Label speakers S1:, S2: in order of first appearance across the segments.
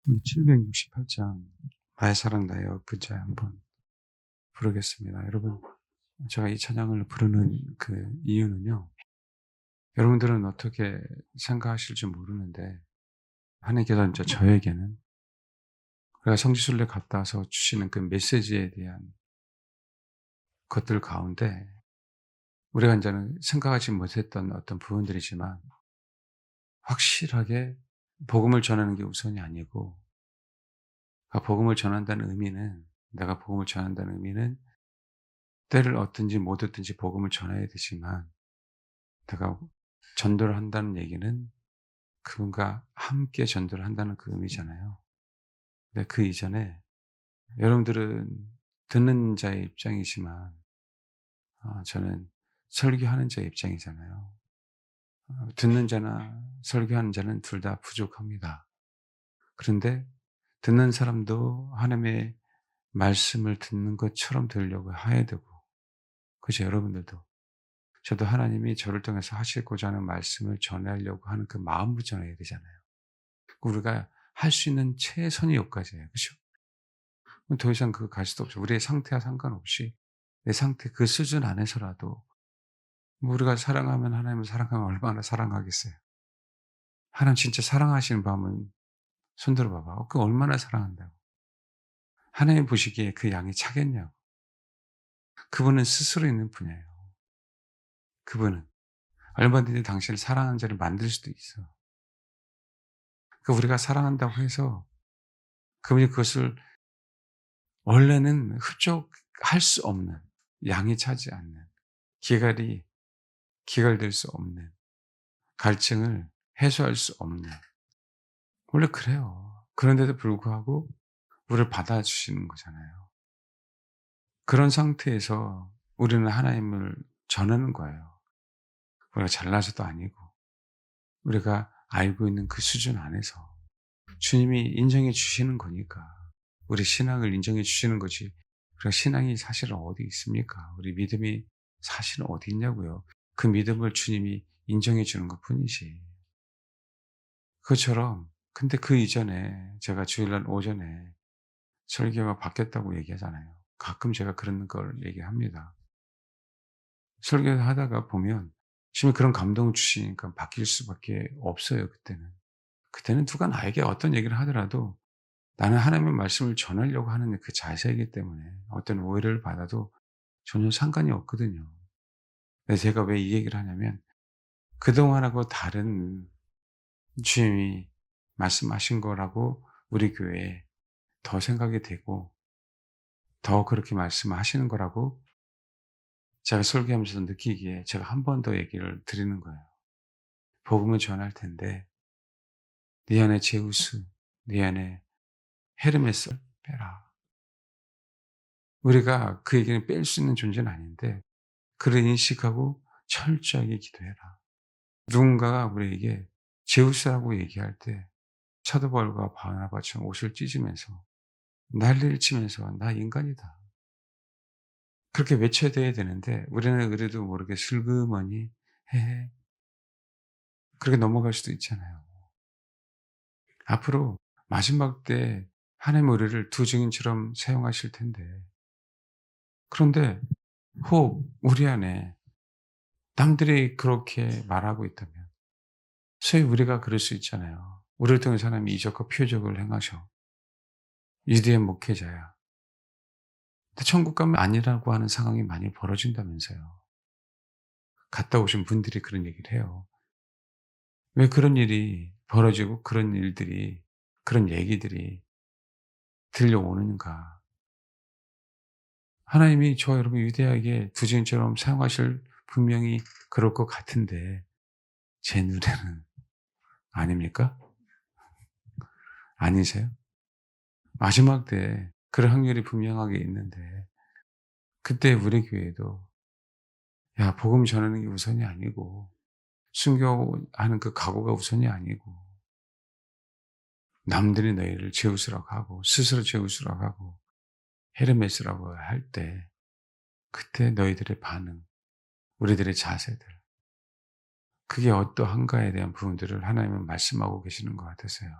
S1: 우리 768장 나의 사랑 나의 엊그제 한번 부르겠습니다. 여러분, 제가 이 찬양을 부르는 그 이유는요, 여러분들은 어떻게 생각하실지 모르는데 하나님께서 이제 저에게는 우리가 성지순례 갔다 와서 주시는 그 메시지에 대한 것들 가운데 우리가 이제는 생각하지 못했던 어떤 부분들이지만 확실하게 복음을 전하는 게 우선이 아니고, 복음을 전한다는 의미는, 내가 복음을 전한다는 의미는 때를 얻든지 못 얻든지 복음을 전해야 되지만, 내가 전도를 한다는 얘기는 그분과 함께 전도를 한다는 그 의미잖아요. 근데 그 이전에 여러분들은 듣는 자의 입장이지만, 저는 설교하는 자의 입장이잖아요. 듣는 자나 설교하는 자는 둘 다 부족합니다. 그런데 듣는 사람도 하나님의 말씀을 듣는 것처럼 들으려고 해야 되고, 그죠? 여러분들도. 저도 하나님이 저를 통해서 하시고자 하는 말씀을 전하려고 하는 그 마음을 전해야 되잖아요. 우리가 할 수 있는 최선의 여기까지예요. 그죠? 더 이상 그거 갈 수도 없죠. 우리의 상태와 상관없이 내 상태 그 수준 안에서라도, 뭐 우리가 사랑하면, 하나님을 사랑하면 얼마나 사랑하겠어요. 하나님 진짜 사랑하시는 마음은 손들어 봐봐. 그 얼마나 사랑한다고. 하나님 보시기에 그 양이 차겠냐고. 그분은 스스로 있는 분이에요. 그분은 얼마든지 당신을 사랑하는 자를 만들 수도 있어. 그 우리가 사랑한다고 해서 그분이 그것을 원래는 흡족할 수 없는, 양이 차지 않는, 기갈이 기갈될 수 없는, 갈증을 해소할 수 없는, 원래 그래요. 그런데도 불구하고 우리를 받아주시는 거잖아요. 그런 상태에서 우리는 하나님을 전하는 거예요. 우리가 잘나서도 아니고 우리가 알고 있는 그 수준 안에서 주님이 인정해 주시는 거니까, 우리 신앙을 인정해 주시는 거지. 우리가 신앙이 사실은 어디 있습니까? 우리 믿음이 사실은 어디 있냐고요. 그 믿음을 주님이 인정해 주는 것 뿐이지. 그것처럼, 근데 그 이전에 제가 주일날 오전에 설교가 바뀌었다고 얘기하잖아요. 가끔 제가 그런 걸 얘기합니다. 설교하다가 보면 주님이 그런 감동을 주시니까 바뀔 수밖에 없어요, 그때는. 그때는 누가 나에게 어떤 얘기를 하더라도 나는 하나님의 말씀을 전하려고 하는 그 자세이기 때문에 어떤 오해를 받아도 전혀 상관이 없거든요. 근데 제가 왜 이 얘기를 하냐면, 그동안하고 다른 주님이 말씀하신 거라고 우리 교회에 더 생각이 되고, 더 그렇게 말씀하시는 거라고 제가 설교하면서 느끼기에 제가 한 번 더 얘기를 드리는 거예요. 복음을 전할 텐데 네 안에 제우스, 네 안에 헤르메스를 빼라. 우리가 그 얘기는 뺄 수 있는 존재는 아닌데 그를 인식하고 철저하게 기도해라. 누군가가 우리에게 제우스라고 얘기할 때 사도 바울과 바나바처럼 옷을 찢으면서 난리를 치면서 나 인간이다, 그렇게 외쳐야 돼야 되는데 우리는 그래도 모르게 슬그머니 헤헤 그렇게 넘어갈 수도 있잖아요. 앞으로 마지막 때 하나님 우리를 두 증인처럼 사용하실 텐데, 그런데 혹 우리 안에 남들이 그렇게 말하고 있다면, 소위 우리가 그럴 수 있잖아요. 우리를 통해서 하나님이 이적과 표적을 행하셔. 유대의 목회자야. 근데 천국 가면 아니라고 하는 상황이 많이 벌어진다면서요. 갔다 오신 분들이 그런 얘기를 해요. 왜 그런 일이 벌어지고 그런 일들이, 그런 얘기들이 들려오는가. 하나님이 저와 여러분 유대하게 두 증인처럼 사용하실, 분명히 그럴 것 같은데 제 눈에는 아닙니까? 아니세요? 마지막 때 그럴 확률이 분명하게 있는데, 그때 우리 교회도 야 복음 전하는 게 우선이 아니고 순교하는 그 각오가 우선이 아니고 남들이 너희를 제우스라고 하고 스스로 제우스라고 하고 헤르메스라고 할 때, 그때 너희들의 반응, 우리들의 자세들, 그게 어떠한가에 대한 부분들을 하나님은 말씀하고 계시는 것 같아서요.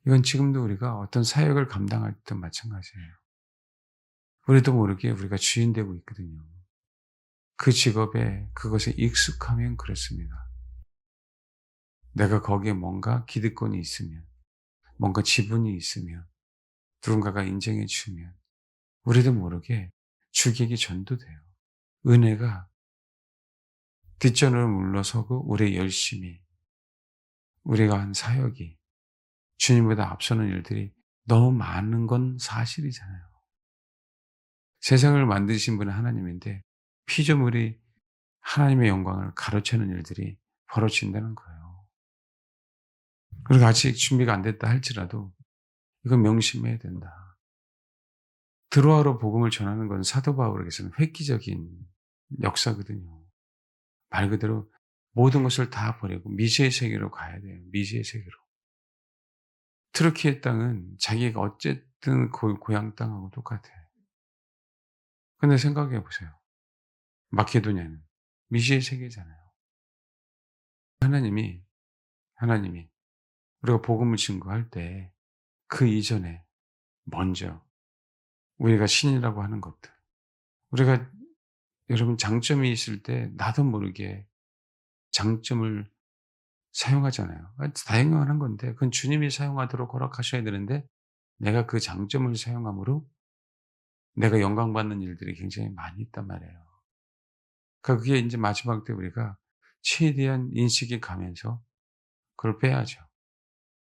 S1: 이건 지금도 우리가 어떤 사역을 감당할 때도 마찬가지예요. 우리도 모르게 우리가 주인 되고 있거든요. 그 직업에 그것에 익숙하면 그렇습니다. 내가 거기에 뭔가 기득권이 있으면, 뭔가 지분이 있으면, 누군가가 인정해 주면 우리도 모르게 주객이 전도돼요. 은혜가 뒷전으로 물러서고 우리의 열심이, 우리가 한 사역이 주님보다 앞서는 일들이 너무 많은 건 사실이잖아요. 세상을 만드신 분은 하나님인데 피조물이 하나님의 영광을 가로채는 일들이 벌어진다는 거예요. 그리고 아직 준비가 안 됐다 할지라도 이건 명심해야 된다. 드로아로 복음을 전하는 건 사도 바울에게서는 획기적인 역사거든요. 말 그대로 모든 것을 다 버리고 미지의 세계로 가야 돼요. 미지의 세계로. 트르키의 땅은 자기가 어쨌든 고향 땅하고 똑같아요. 근데 생각해 보세요. 마케도냐는 미지의 세계잖아요. 하나님이 하나님이 우리가 복음을 증거할 때 그 이전에 먼저 우리가 신이라고 하는 것들, 우리가 여러분 장점이 있을 때 나도 모르게 장점을 사용하잖아요. 당연한 건데 그건 주님이 사용하도록 허락하셔야 되는데 내가 그 장점을 사용함으로 내가 영광받는 일들이 굉장히 많이 있단 말이에요. 그러니까 그게 인제 마지막 때 우리가 최대한 인식이 가면서 그걸 빼야죠.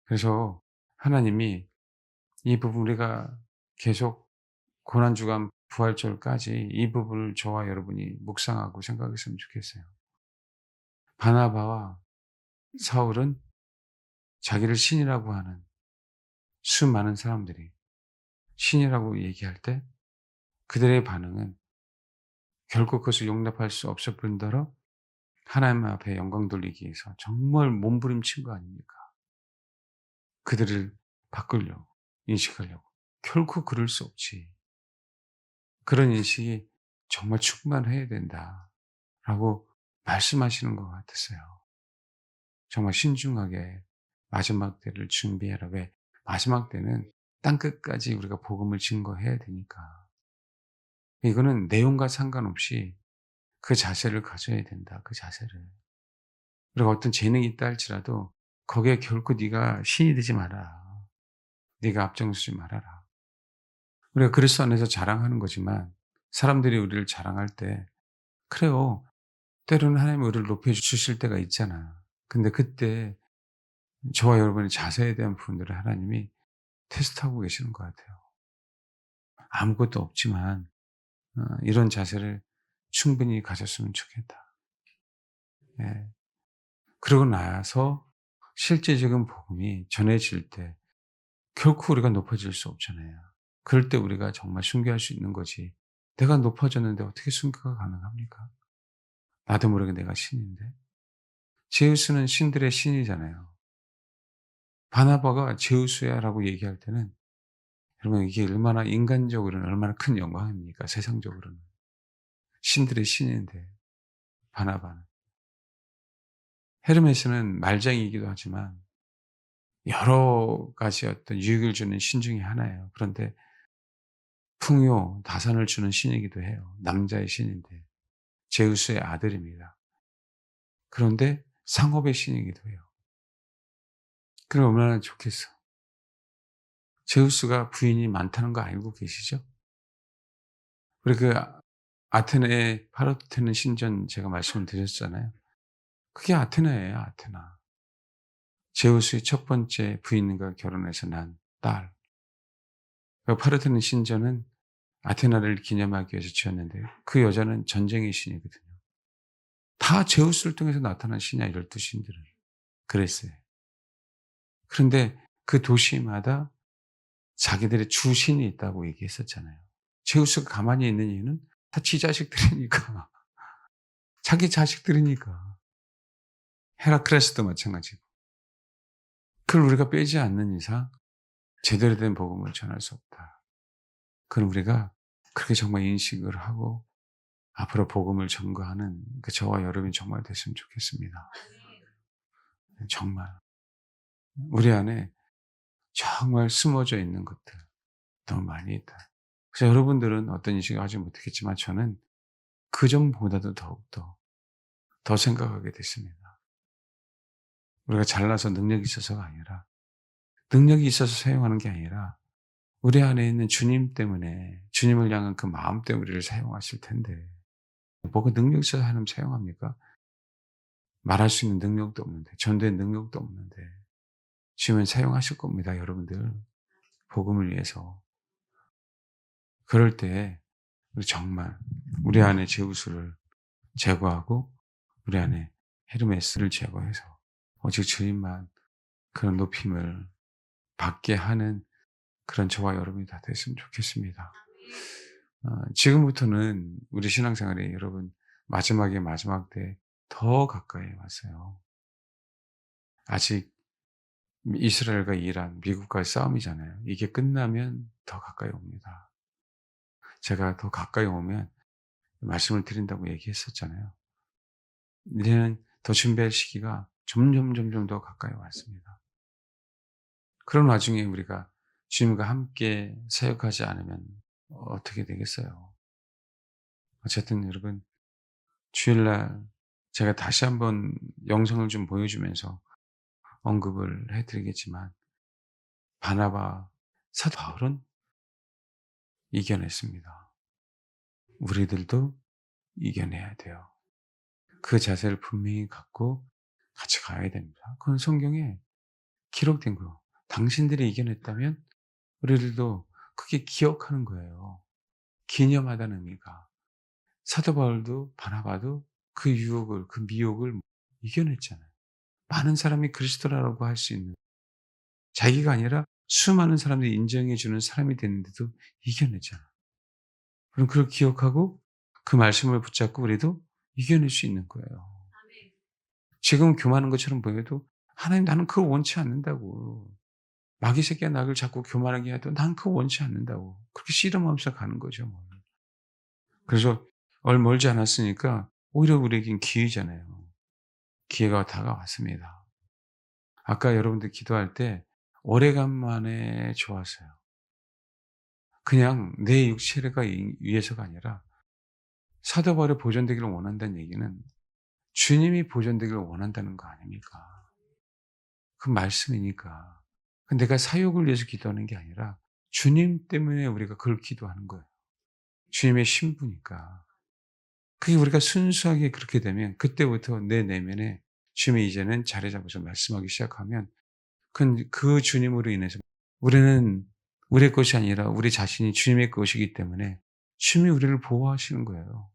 S1: 그래서 하나님이 이 부분 우리가 계속 고난주간 부활절까지 이 부분을 저와 여러분이 묵상하고 생각했으면 좋겠어요. 바나바와 사울은 자기를 신이라고 하는 수많은 사람들이 신이라고 얘기할 때 그들의 반응은 결코 그것을 용납할 수 없을 뿐더러 하나님 앞에 영광 돌리기 위해서 정말 몸부림친 거 아닙니까? 그들을 바꾸려고, 인식하려고. 결코 그럴 수 없지. 그런 인식이 정말 충만해야 된다라고 말씀하시는 것 같았어요. 정말 신중하게 마지막 때를 준비해라. 왜? 마지막 때는 땅끝까지 우리가 복음을 증거해야 되니까. 이거는 내용과 상관없이 그 자세를 가져야 된다. 그 자세를. 우리가 어떤 재능이 있다 할지라도 거기에 결코 네가 신이 되지 마라. 네가 앞장서지 말아라. 우리가 그리스도 안에서 자랑하는 거지만 사람들이 우리를 자랑할 때 그래요. 때로는 하나님이 우리를 높여 주실 때가 있잖아. 근데 그때 저와 여러분의 자세에 대한 부분들을 하나님이 테스트하고 계시는 것 같아요. 아무것도 없지만 이런 자세를 충분히 가졌으면 좋겠다. 예. 그러고 나서 실제적인 복음이 전해질 때 결코 우리가 높아질 수 없잖아요. 그럴 때 우리가 정말 순교할 수 있는 거지. 내가 높아졌는데 어떻게 순교가 가능합니까? 나도 모르게 내가 신인데. 제우스는 신들의 신이잖아요. 바나바가 제우스야라고 얘기할 때는 여러분 이게 얼마나 인간적으로는 얼마나 큰 영광입니까? 세상적으로는. 신들의 신인데 바나바는. 헤르메스는 말장이기도 하지만 여러 가지 어떤 유익을 주는 신 중에 하나예요. 그런데 풍요, 다산을 주는 신이기도 해요. 남자의 신인데 제우스의 아들입니다. 그런데 상업의 신이기도 해요. 그럼 얼마나 좋겠어. 제우스가 부인이 많다는 거 알고 계시죠? 우리 그 아테네의 파르테논 신전 제가 말씀을 드렸잖아요. 그게 아테나예요, 아테나. 제우스의 첫 번째 부인과 결혼해서 난 딸. 그 파르테논 신전은 아테나를 기념하기 위해서 지었는데요. 그 여자는 전쟁의 신이거든요. 다 제우스를 통해서 나타난 신이야, 12 신들은. 그랬어요. 그런데 그 도시마다 자기들의 주신이 있다고 얘기했었잖아요. 제우스가 가만히 있는 이유는 다 지 자식들이니까. 자기 자식들이니까. 헤라클레스도 마찬가지고. 그걸 우리가 빼지 않는 이상 제대로 된 복음을 전할 수 없다. 그럼 우리가 그렇게 정말 인식을 하고 앞으로 복음을 전거하는 그 저와 여러분이 정말 됐으면 좋겠습니다. 정말. 우리 안에 정말 숨어져 있는 것들 너무 많이 있다. 그래서 여러분들은 어떤 인식을 하지 못했겠지만 저는 그전보다도 더욱더 더 생각하게 됐습니다. 우리가 잘나서 능력이 있어서가 아니라 능력이 있어서 사용하는 게 아니라 우리 안에 있는 주님 때문에 주님을 향한 그 마음 때문에 우리를 사용하실 텐데 뭐가 능력이 있어서 하나님 사용합니까? 말할 수 있는 능력도 없는데 전도의 능력도 없는데 주님은 사용하실 겁니다. 여러분들 복음을 위해서. 그럴 때 우리 정말 우리 안에 제우스를 제거하고 우리 안에 헤르메스를 제거해서 오직 주님만 그런 높임을 받게 하는 그런 저와 여러분이 다 됐으면 좋겠습니다. 지금부터는 우리 신앙생활에 여러분 마지막에 마지막 때 더 가까이 왔어요. 아직 이스라엘과 이란, 미국과의 싸움이잖아요. 이게 끝나면 더 가까이 옵니다. 제가 더 가까이 오면 말씀을 드린다고 얘기했었잖아요. 이제는 더 준비할 시기가 점점 더 가까이 왔습니다. 그런 와중에 우리가 주님과 함께 사역하지 않으면 어떻게 되겠어요? 어쨌든 여러분 주일날 제가 다시 한번 영상을 좀 보여주면서 언급을 해드리겠지만 바나바, 사도 바울은 이겨냈습니다. 우리들도 이겨내야 돼요. 그 자세를 분명히 갖고 같이 가야 됩니다. 그건 성경에 기록된 거예요. 당신들이 이겨냈다면 우리들도 그게 기억하는 거예요. 기념하다는 의미가. 사도 바울도 바나바도 그 유혹을, 그 미혹을 이겨냈잖아요. 많은 사람이 그리스도라고 할 수 있는 자기가 아니라 수많은 사람들이 인정해 주는 사람이 됐는데도 이겨냈잖아요. 그럼 그걸 기억하고 그 말씀을 붙잡고 우리도 이겨낼 수 있는 거예요. 지금 교만한 것처럼 보여도 하나님 나는 그걸 원치 않는다고. 마귀 새끼가 나를 자꾸 교만하게 해도 난 그거 원치 않는다고. 그렇게 씨름하면서 가는 거죠. 뭐. 그래서 얼마 멀지 않았으니까 오히려 우리에겐 기회잖아요. 기회가 다가왔습니다. 아까 여러분들 기도할 때 오래간만에 좋았어요. 그냥 내 육체가 위해서가 아니라 사도 바울이 보존되기를 원한다는 얘기는 주님이 보존되기를 원한다는 거 아닙니까? 그 말씀이니까. 내가 사역을 위해서 기도하는 게 아니라 주님 때문에 우리가 그걸 기도하는 거예요. 주님의 신부니까. 그게 우리가 순수하게 그렇게 되면 그때부터 내 내면에 주님이 이제는 자리 잡아서 말씀하기 시작하면 그 주님으로 인해서 우리는 우리의 것이 아니라 우리 자신이 주님의 것이기 때문에 주님이 우리를 보호하시는 거예요.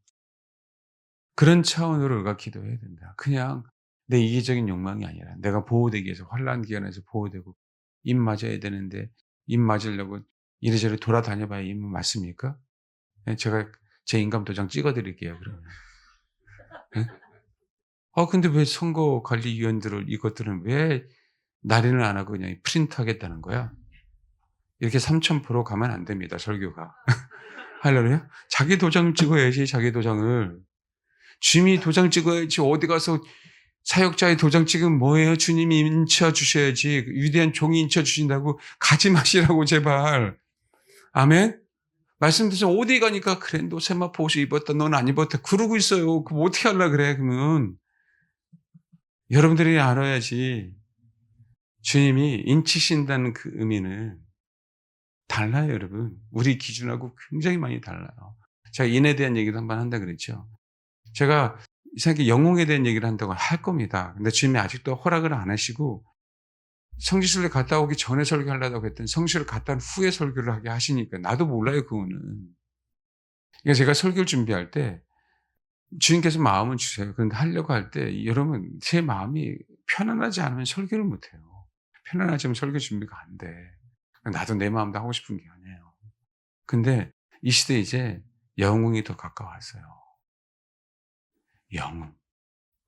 S1: 그런 차원으로 우리가 기도해야 된다. 그냥 내 이기적인 욕망이 아니라 내가 보호되기 위해서 환난 기간에서 보호되고 입 맞아야 되는데 입 맞으려고 이리저리 돌아다녀 봐야 입 맞습니까? 예, 제가 제 인감 도장 찍어 드릴게요, 그러면. 예? 근데 왜 선거관리위원들을 이것들은 왜 날인을 안 하고 그냥 프린트하겠다는 거야? 이렇게 3000% 가면 안 됩니다, 설교가. 할렐루야? 자기 도장을 찍어야지, 자기 도장을. 주님이 도장 찍어야지 어디 가서 사역자의 도장 찍으면 뭐예요? 주님이 인쳐 주셔야지. 위대한 종이 인쳐 주신다고 가지 마시라고 제발. 아멘? 말씀드려서 어디 가니까 그래 너 세마포 옷을 입었다 넌 안 입었다 그러고 있어요. 그럼 어떻게 하려고 그래 그러면. 여러분들이 알아야지. 주님이 인치신다는 그 의미는 달라요 여러분. 우리 기준하고 굉장히 많이 달라요. 제가 인에 대한 얘기도 한번 한다 그랬죠. 제가 이상하게 영웅에 대한 얘기를 한다고 할 겁니다. 근데 주님이 아직도 허락을 안 하시고 성지순례 갔다 오기 전에 설교하려고 했더니 성지순례 갔다 온 후에 설교를 하게 하시니까 나도 몰라요 그거는. 그러니까 제가 설교를 준비할 때 주님께서 마음은 주세요. 그런데 하려고 할 때 여러분 제 마음이 편안하지 않으면 설교를 못 해요. 편안하지 않으면 설교 준비가 안 돼. 나도 내 마음도 하고 싶은 게 아니에요. 근데 이 시대에 이제 영웅이 더 가까웠어요. 영웅.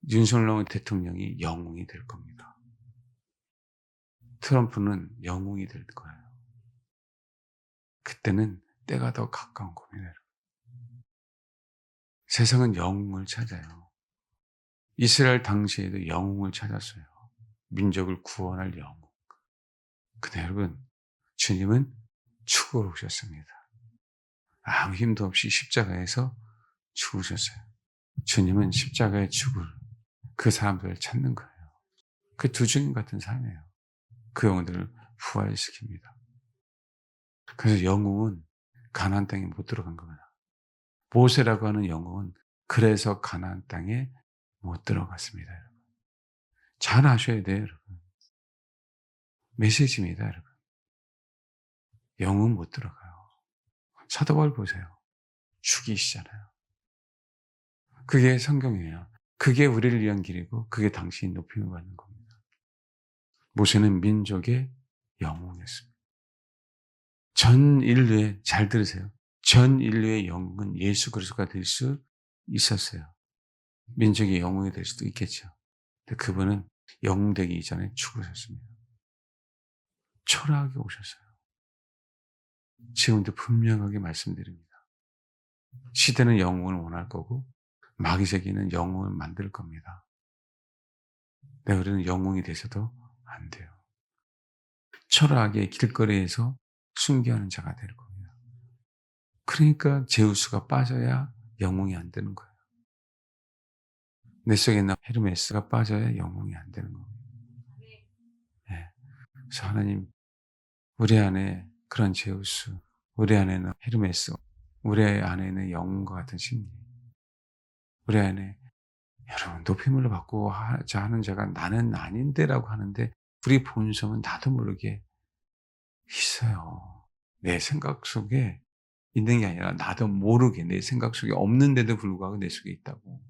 S1: 윤석열 대통령이 영웅이 될 겁니다. 트럼프는 영웅이 될 거예요. 그때는 때가 더 가까운 겁니다. 세상은 영웅을 찾아요. 이스라엘 당시에도 영웅을 찾았어요. 민족을 구원할 영웅. 근데 여러분, 주님은 죽으러 오셨습니다. 아무 힘도 없이 십자가에서 죽으셨어요. 주님은 십자가에 죽을 그 사람들을 찾는 거예요. 그 두 주님 같은 삶이에요. 그 영혼들을 부활시킵니다. 그래서 영웅은 가나안 땅에 못 들어간 겁니다. 모세라고 하는 영웅은 그래서 가나안 땅에 못 들어갔습니다. 여러분. 잘 아셔야 돼요, 여러분. 메시지입니다, 여러분. 영웅은 못 들어가요. 사도 바울 보세요. 죽이시잖아요. 그게 성경이에요. 그게 우리를 위한 길이고 그게 당신이 높임을 받는 겁니다. 모세는 민족의 영웅이었습니다. 전 인류의, 잘 들으세요. 전 인류의 영웅은 예수 그리스도가 될 수 있었어요. 민족의 영웅이 될 수도 있겠죠. 근데 그분은 영웅 되기 이전에 죽으셨습니다. 초라하게 오셨어요. 지금도 분명하게 말씀드립니다. 시대는 영웅을 원할 거고 마귀 세계는 영웅을 만들 겁니다. 근데 우리는 영웅이 돼서도 안 돼요. 초라하게 길거리에서 순교하는 자가 될 겁니다. 그러니까 제우스가 빠져야 영웅이 안 되는 거예요. 내 속에 있는 헤르메스가 빠져야 영웅이 안 되는 겁니다. 네. 그래서 하나님, 우리 안에 그런 제우스, 우리 안에는 헤르메스, 우리 안에는 영웅과 같은 심리, 우리 안에 여러분 높임을 받고 하자 하는 자가 나는 아닌데라고 하는데 우리 본성은 나도 모르게 있어요. 내 생각 속에 있는 게 아니라 나도 모르게 내 생각 속에 없는데도 불구하고 내 속에 있다고.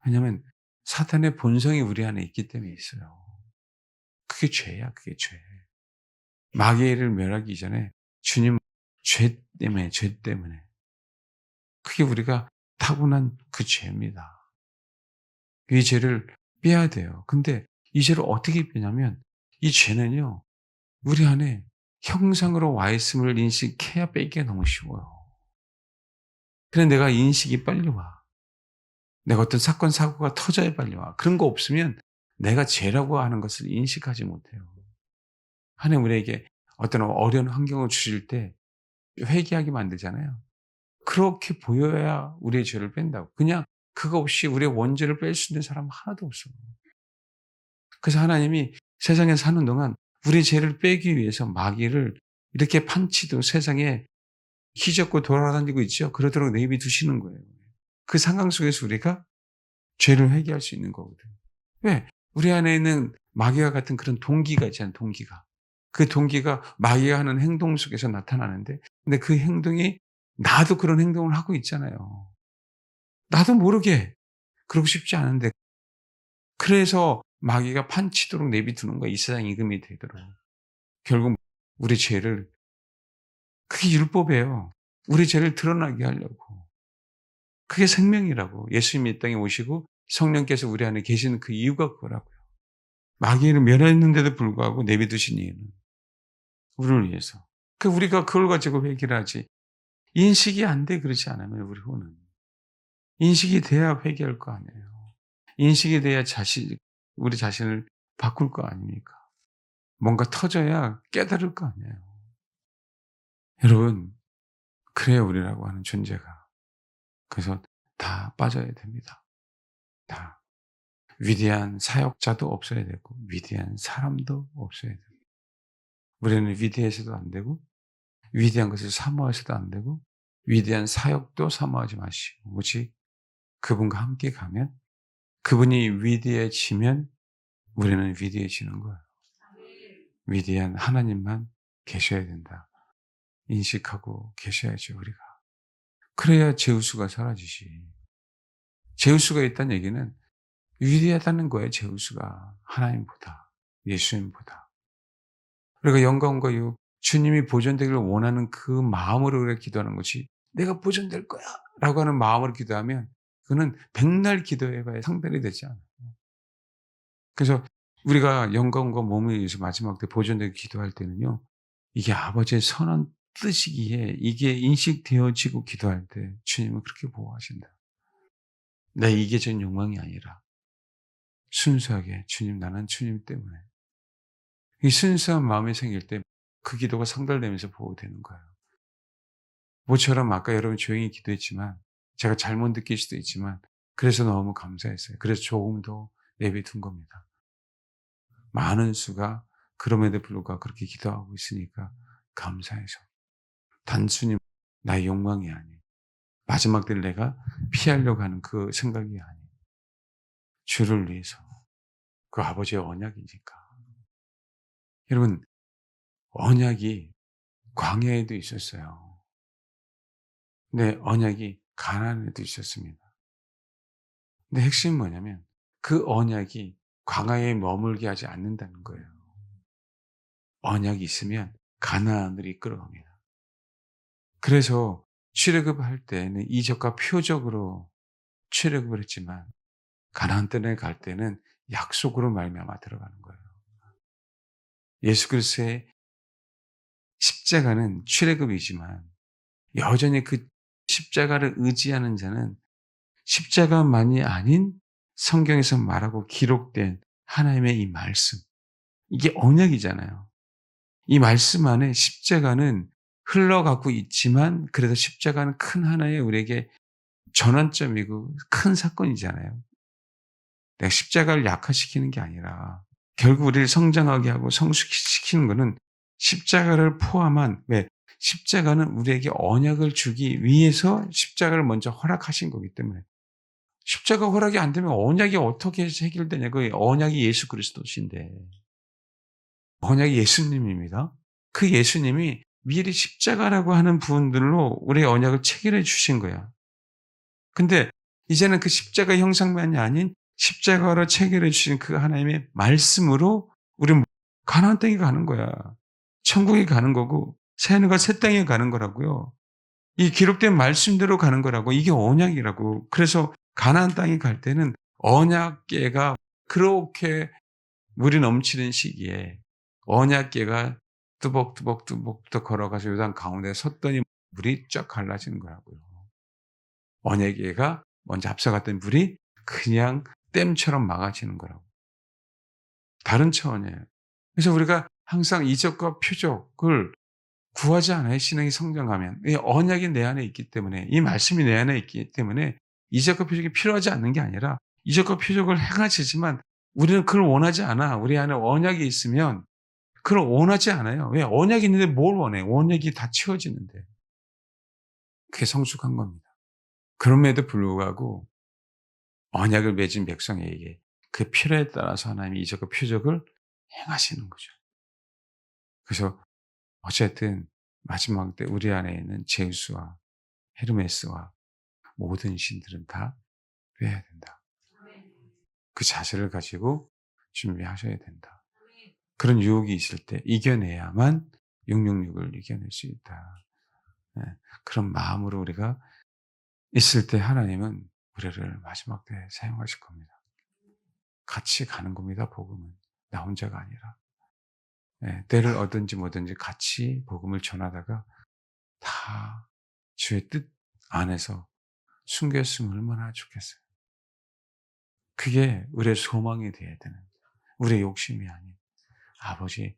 S1: 왜냐하면 사탄의 본성이 우리 안에 있기 때문에 있어요. 그게 죄야, 그게 죄. 마귀를 멸하기 이전에 주님 죄 때문에 그게 우리가 타고난 그 죄입니다. 이 죄를 빼야 돼요. 근데 이 죄를 어떻게 빼냐면 이 죄는요, 우리 안에 형상으로 와 있음을 인식해야 빼기가 너무 쉬워요. 그래 내가 인식이 빨리 와. 내가 어떤 사건 사고가 터져야 빨리 와. 그런 거 없으면 내가 죄라고 하는 것을 인식하지 못해요. 하나님 우리에게 어떤 어려운 환경을 주실 때 회개하게 만들잖아요. 그렇게 보여야 우리의 죄를 뺀다고. 그냥 그거 없이 우리의 원죄를 뺄 수 있는 사람은 하나도 없어요. 그래서 하나님이 세상에 사는 동안 우리 죄를 빼기 위해서 마귀를 이렇게 판치도 세상에 휘젓고 돌아다니고 있죠. 그러도록 내비 두시는 거예요. 그 상황 속에서 우리가 죄를 회개할 수 있는 거거든요. 왜? 우리 안에 있는 마귀와 같은 그런 동기가 있잖아요. 동기가. 그 동기가 마귀가 하는 행동 속에서 나타나는데 근데 그 행동이 나도 그런 행동을 하고 있잖아요. 나도 모르게 그러고 싶지 않은데 그래서 마귀가 판치도록 내비두는 거야. 이 세상 이금이 되도록. 결국 우리 죄를 그게 율법이에요. 우리 죄를 드러나게 하려고. 그게 생명이라고. 예수님이 이 땅에 오시고 성령께서 우리 안에 계시는 그 이유가 그거라고요. 마귀를 멸했는데도 불구하고 내비두신 이유는 우리를 위해서. 우리가 그걸 가지고 회개를 하지. 인식이 안 돼 그렇지 않으면 우리 후는. 인식이 돼야 회개할 거 아니에요. 인식이 돼야 우리 자신을 바꿀 거 아닙니까? 뭔가 터져야 깨달을 거 아니에요. 여러분, 그래야 우리라고 하는 존재가. 그래서 다 빠져야 됩니다. 다. 위대한 사역자도 없어야 되고, 위대한 사람도 없어야 되고. 우리는 위대해서도 안 되고, 위대한 것을 사모해서도 안 되고, 위대한 사역도 사모하지 마시고, 오직 그분과 함께 가면, 그분이 위대해지면 우리는 위대해지는 거예요. 위대한 하나님만 계셔야 된다. 인식하고 계셔야죠, 우리가. 그래야 제우스가 사라지지. 제우스가 있다는 얘기는 위대하다는 거예요, 제우스가. 하나님보다, 예수님보다. 우리가 영광과 주님이 보존되기를 원하는 그 마음으로 우리가 기도하는 것이 내가 보존될 거야! 라고 하는 마음으로 기도하면 그거는 백날 기도해봐야 상달이 되지 않아요. 그래서 우리가 영광과 몸을 위해서 마지막 때 보존되게 기도할 때는요, 이게 아버지의 선한 뜻이기에 이게 인식되어지고 기도할 때 주님은 그렇게 보호하신다. 내 이계적인 욕망이 아니라 순수하게 주님 나는 주님 때문에 이 순수한 마음이 생길 때 그 기도가 상달되면서 보호되는 거예요. 모처럼 아까 여러분 조용히 기도했지만 제가 잘못 느낄 수도 있지만 그래서 너무 감사했어요. 그래서 조금 더 내비둔 겁니다. 많은 수가 그럼에도 불구하고 그렇게 기도하고 있으니까 감사해서. 단순히 나의 욕망이 아닌 마지막 때를 내가 피하려고 하는 그 생각이 아닌 주를 위해서 그 아버지의 언약이니까. 여러분 언약이 광야에도 있었어요. 근데 언약이 가나안에도 있었습니다. 근데 핵심은 뭐냐면 그 언약이 광야에 머물게 하지 않는다는 거예요. 언약이 있으면 가나안을 이끌어갑니다. 그래서 출애굽할 때는 이적과 표적으로 출애굽을 했지만 가나안 땅에 갈 때는 약속으로 말미암아 들어가는 거예요. 예수 그리스도의 십자가는 출애굽이지만 여전히 그 십자가를 의지하는 자는 십자가만이 아닌 성경에서 말하고 기록된 하나님의 이 말씀, 이게 언약이잖아요. 이 말씀 안에 십자가는 흘러가고 있지만 그래도 십자가는 큰 하나의 우리에게 전환점이고 큰 사건이잖아요. 내가 십자가를 약화시키는 게 아니라 결국 우리를 성장하게 하고 성숙시키는 것은 십자가를 포함한 왜 십자가는 우리에게 언약을 주기 위해서 십자가를 먼저 허락하신 거기 때문에 십자가 허락이 안 되면 언약이 어떻게 해결되냐고. 언약이 예수 그리스도신데 언약이 예수님입니다. 그 예수님이 미리 십자가라고 하는 부분들로 우리의 언약을 체결해 주신 거야. 근데 이제는 그 십자가 형상만이 아닌 십자가로 체결해 주신 그 하나님의 말씀으로 우리는 가나안 땅에 가는 거야. 천국에 가는 거고 새 하늘과 새 땅에 가는 거라고요. 이 기록된 말씀대로 가는 거라고. 이게 언약이라고. 그래서 가나안 땅에 갈 때는 언약궤가 그렇게 물이 넘치는 시기에 언약궤가 뚜벅뚜벅 걸어가서 요단 가운데 섰더니 물이 쫙 갈라지는 거라고요. 언약궤가 먼저 앞서갔던 물이 그냥 댐처럼 막아지는 거라고. 다른 차원이에요. 그래서 우리가 항상 이적과 표적을 구하지 않아요. 신앙이 성장하면. 이 언약이 내 안에 있기 때문에, 이 말씀이 내 안에 있기 때문에 이적과 표적이 필요하지 않는 게 아니라 이적과 표적을 행하시지만 우리는 그걸 원하지 않아. 우리 안에 언약이 있으면 그걸 원하지 않아요. 왜? 언약이 있는데 뭘 원해? 언약이 다 채워지는데. 그게 성숙한 겁니다. 그럼에도 불구하고 언약을 맺은 백성에게 그 필요에 따라서 하나님이 이적과 표적을 행하시는 거죠. 그래서 어쨌든 마지막 때 우리 안에 있는 제우스와 헤르메스와 모든 신들은 다 빼야 된다. 그 자세를 가지고 준비하셔야 된다. 그런 유혹이 있을 때 이겨내야만 666을 이겨낼 수 있다. 네. 그런 마음으로 우리가 있을 때 하나님은 우리를 마지막 때에 사용하실 겁니다. 같이 가는 겁니다, 복음은. 나 혼자가 아니라. 네. 때를 얻든지 뭐든지 같이 복음을 전하다가 다 주의 뜻 안에서 숨겼으면 얼마나 좋겠어요. 그게 우리의 소망이 되어야 되는, 우리의 욕심이 아닌, 아버지,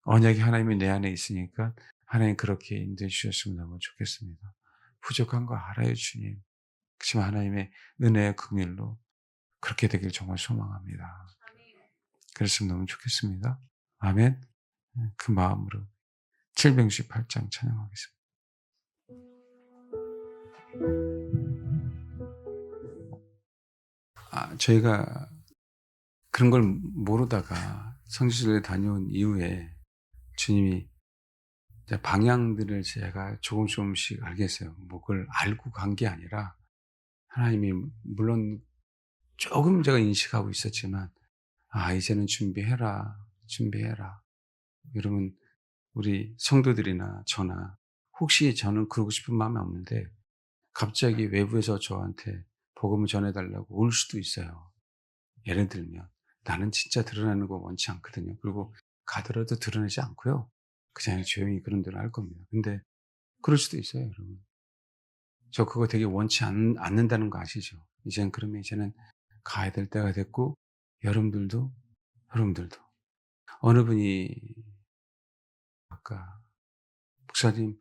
S1: 언약이 하나님이 내 안에 있으니까 하나님 그렇게 인도해 주셨으면 너무 좋겠습니다. 부족한 거 알아요, 주님. 그렇지만 하나님의 은혜의 긍휼로 그렇게 되길 정말 소망합니다. 그랬으면 너무 좋겠습니다. 아멘. 그 마음으로 768장 찬양하겠습니다. 저희가 그런 걸 모르다가 성지순례 다녀온 이후에 주님이 이제 방향들을 제가 조금씩 알겠어요. 뭐 그걸 알고 간 게 아니라 하나님이 물론 조금 제가 인식하고 있었지만 이제는 준비해라. 준비해라. 여러분 우리 성도들이나 저나 혹시 저는 그러고 싶은 마음이 없는데 갑자기 외부에서 저한테 복음을 전해 달라고 올 수도 있어요. 예를 들면 나는 진짜 드러나는 거 원치 않거든요. 그리고 가더라도 드러내지 않고요. 그냥 조용히 그런 대로 할 겁니다. 근데 그럴 수도 있어요, 여러분. 저 그거 되게 원치 않는다는 거 아시죠? 이제는 가야 될 때가 됐고, 여러분들도 어느 분이 아까 "목사님,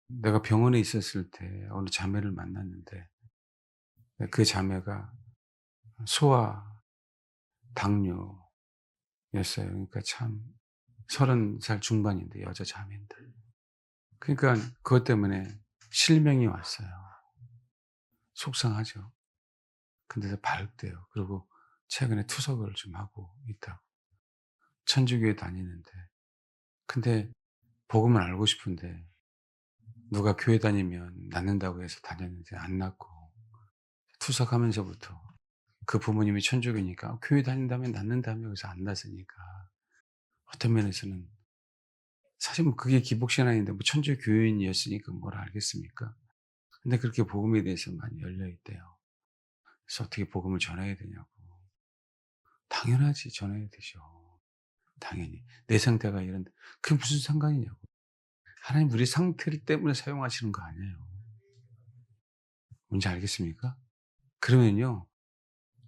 S1: 내가 병원에 있었을 때 어느 자매를 만났는데 그 자매가 소아 당뇨였어요." 그러니까 참 30살 중반인데 여자 자매인데. 그러니까 그것 때문에 실명이 왔어요. 속상하죠. 근데도 발육돼요. 그리고 최근에 투석을 좀 하고 있다고. 천주교에 다니는데. 근데 복음을 알고 싶은데 누가 교회 다니면 낫는다고 해서 다녔는데 안 낫고, 투석하면서부터 그 부모님이 천주교니까 교회 다닌다면 낫는다며 그래서 안 낫으니까 어떤 면에서는 사실 뭐 그게 기복신앙인데 뭐 천주교인이었으니까 뭘 알겠습니까? 근데 그렇게 복음에 대해서 많이 열려 있대요. 그래서 어떻게 복음을 전해야 되냐고. 당연하지, 전해야 되죠. 당연히. 내 상태가 이런데 그게 무슨 상관이냐고. 하나님 우리 상태를 때문에 사용하시는 거 아니에요. 뭔지 알겠습니까? 그러면요,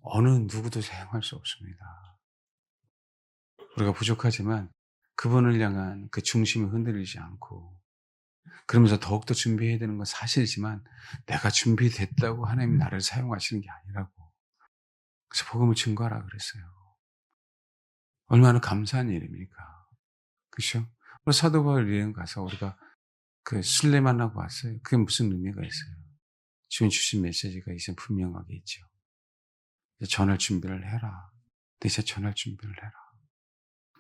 S1: 어느 누구도 사용할 수 없습니다. 우리가 부족하지만 그분을 향한 그 중심이 흔들리지 않고, 그러면서 더욱더 준비해야 되는 건 사실이지만 내가 준비됐다고 하나님이 나를 사용하시는 게 아니라고. 그래서 복음을 증거하라 그랬어요. 얼마나 감사한 일입니까? 그죠? 우리 사도 바울 여행 가서 우리가 그 순례 만나고 왔어요. 그게 무슨 의미가 있어요? 주님 주신 메시지가 이제 분명하게 있죠. 이제 전할 준비를 해라. 이제 전할 준비를 해라.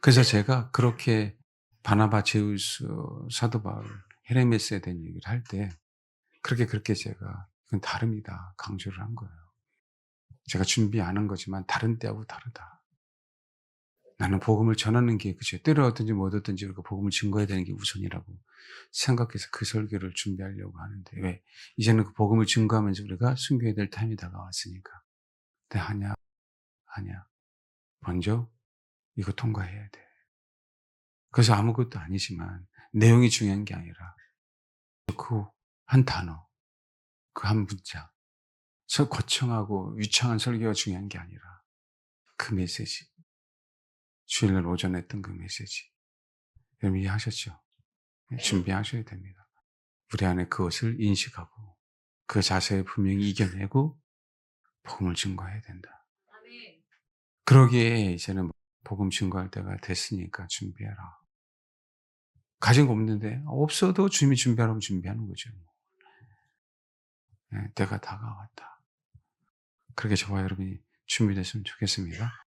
S1: 그래서 제가 그렇게 바나바, 제우스, 사도 바울, 헤레메스에 대한 얘기를 할 때 그렇게 제가 "그건 다릅니다." 강조를 한 거예요. 제가 준비 안 한 거지만 다른 때하고 다르다. 나는 복음을 전하는 게, 그죠, 때를 얻든지 못 얻든지 우리가 복음을 증거해야 되는 게 우선이라고 생각해서 그 설교를 준비하려고 하는데, 왜? 이제는 그 복음을 증거하면서 우리가 숨겨야 될 타임이 다가왔으니까. 근데 하냐, 하냐. 먼저 이거 통과해야 돼. 그래서 아무것도 아니지만 내용이 중요한 게 아니라 그 한 단어, 그 한 문자, 거창하고 유창한 설교가 중요한 게 아니라 그 메시지, 주일날 오전에 했던 그 메시지. 여러분 이해하셨죠? 네, 준비하셔야 됩니다. 우리 안에 그것을 인식하고 그 자세에 분명히 이겨내고 복음을 증거해야 된다. 그러기에 이제는 복음 증거할 때가 됐으니까 준비해라. 가진 거 없는데 없어도 주님이 준비하라면 준비하는 거죠. 네, 때가 다가왔다. 그렇게 저와 여러분이 준비됐으면 좋겠습니다.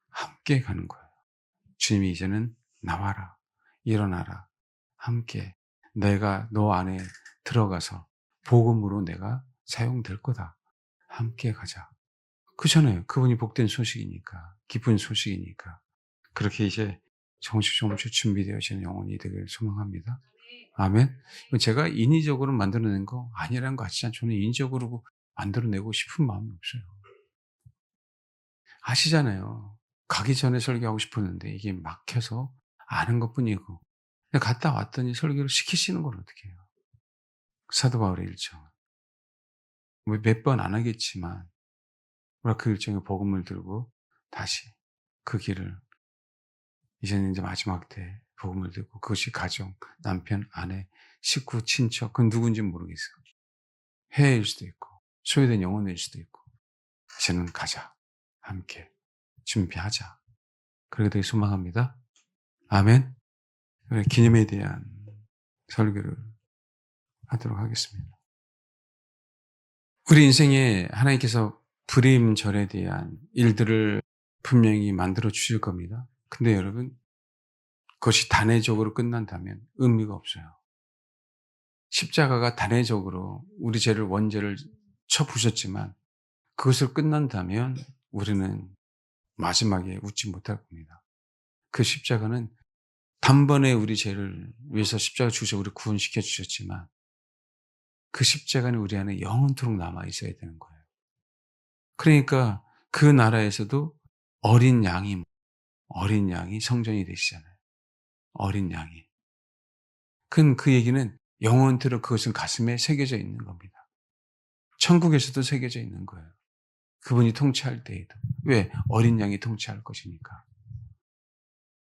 S1: 함께 가는 거예요. 주님이 이제는 나와라, 일어나라, 함께 내가 너 안에 들어가서 복음으로 내가 사용될 거다. 함께 가자. 그렇잖아요. 그분이 복된 소식이니까, 기쁜 소식이니까. 그렇게 이제 조금씩 준비되어지는 영혼이 되길 소망합니다. 아멘. 이건 제가 인위적으로 만들어낸 거 아니라는 거 아시잖아요. 저는 인위적으로 만들어내고 싶은 마음이 없어요. 아시잖아요. 가기 전에 설교하고 싶었는데 이게 막혀서 아는 것뿐이고, 근데 갔다 왔더니 설교를 시키시는 걸 어떻게 해요. 사도 바울의 일정. 뭐 몇 번 안 하겠지만 우리가 그 일정에 복음을 들고 다시 그 길을, 이제는 이제 마지막 때 복음을 듣고, 그것이 가정, 남편, 아내, 식구, 친척, 그건 누군지 모르겠어요. 해외일 수도 있고 소외된 영혼일 수도 있고, 이제는 가자. 함께 준비하자. 그렇게 되길 소망합니다. 아멘. 기념에 대한 설교를 하도록 하겠습니다. 우리 인생에 하나님께서 불임절에 대한 일들을 분명히 만들어 주실 겁니다. 근데 여러분, 그것이 단회적으로 끝난다면 의미가 없어요. 십자가가 단회적으로 우리 죄를, 원죄를 쳐 부셨지만 그것을 끝난다면 우리는 마지막에 웃지 못할 겁니다. 그 십자가는 단번에 우리 죄를 위해서 십자가 주셔 우리 구원시켜 주셨지만 그 십자가는 우리 안에 영원토록 남아 있어야 되는 거예요. 그러니까 그 나라에서도 어린 양이 어린 양이 성전이 되시잖아요. 어린 양이. 그 얘기는 영원토록 그것은 가슴에 새겨져 있는 겁니다. 천국에서도 새겨져 있는 거예요. 그분이 통치할 때에도. 왜? 어린 양이 통치할 것이니까.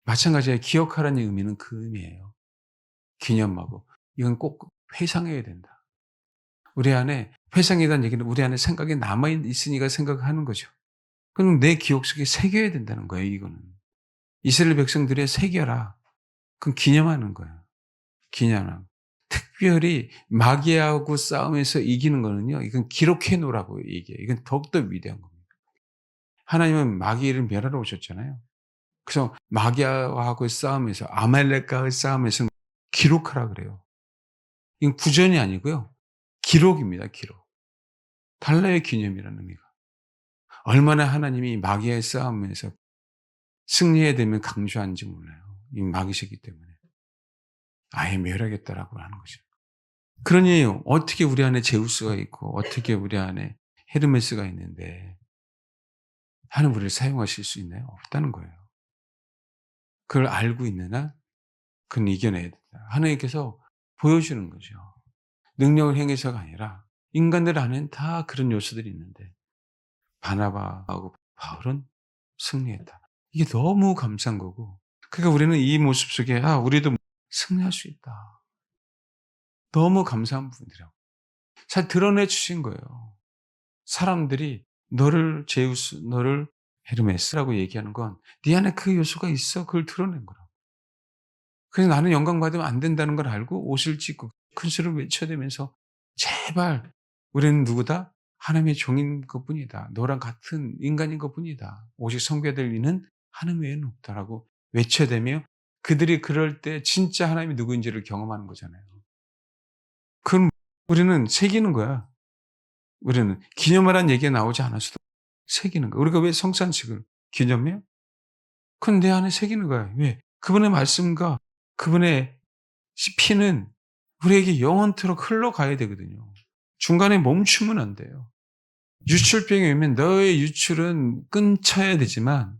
S1: 마찬가지로 기억하라는 의미는 그 의미예요. 기념하고. 이건 꼭 회상해야 된다. 우리 안에 회상이라는 얘기는 우리 안에 생각이 남아 있으니까 생각하는 거죠. 그럼 내 기억 속에 새겨야 된다는 거예요, 이거는. 이스라엘 백성들의 새겨라. 그건 기념하는 거예요. 기념하고. 특별히 마귀하고 싸움에서 이기는 거는요, 이건 기록해 놓으라고 얘기해요. 이건 더욱더 위대한 겁니다. 하나님은 마귀를 멸하러 오셨잖아요. 그래서 마귀하고 싸움에서, 아말렉과의 싸움에서 기록하라 그래요. 이건 구전이 아니고요. 기록입니다, 기록. 달라요, 기념이라는 의미가. 얼마나 하나님이 마귀의 싸움에서 승리해야 되면 강조하는지 몰라요. 이 마귀시기 때문에. 아예 멸하겠다라고 하는 거죠. 그러니 어떻게 우리 안에 제우스가 있고 어떻게 우리 안에 헤르메스가 있는데 하나님 우리를 사용하실 수 있나요? 없다는 거예요. 그걸 알고 있는 한 그건 이겨내야 된다. 하나님께서 보여주는 거죠. 능력을 행해서가 아니라 인간들 안에는 다 그런 요소들이 있는데 바나바하고 바울은 승리했다. 이게 너무 감사한 거고 그러니까 우리는 이 모습 속에 우리도 승리할 수 있다. 너무 감사한 부분이라고. 잘 드러내 주신 거예요. 사람들이 너를 제우스, 너를 헤르메스라고 얘기하는 건 네 안에 그 요소가 있어. 그걸 드러낸 거라고. 그래서 나는 영광 받으면 안 된다는 걸 알고 옷을 찢고 큰 소리를 외쳐대면서 제발 우리는 누구다? 하나님의 종인 것뿐이다. 너랑 같은 인간인 것뿐이다. 오직 섬겨야 될 이는 하나님 외에는 없다라고 외쳐대며 그들이 그럴 때 진짜 하나님이 누구인지를 경험하는 거잖아요. 그럼 우리는 새기는 거야. 우리는 기념하라는 얘기가 나오지 않았어도 새기는 거야. 우리가 왜 성찬식을 기념해요? 그건 내 안에 새기는 거야. 왜? 그분의 말씀과 그분의 피는 우리에게 영원토록 흘러가야 되거든요. 중간에 멈추면 안 돼요. 유출병이 오면 너의 유출은 끊쳐야 되지만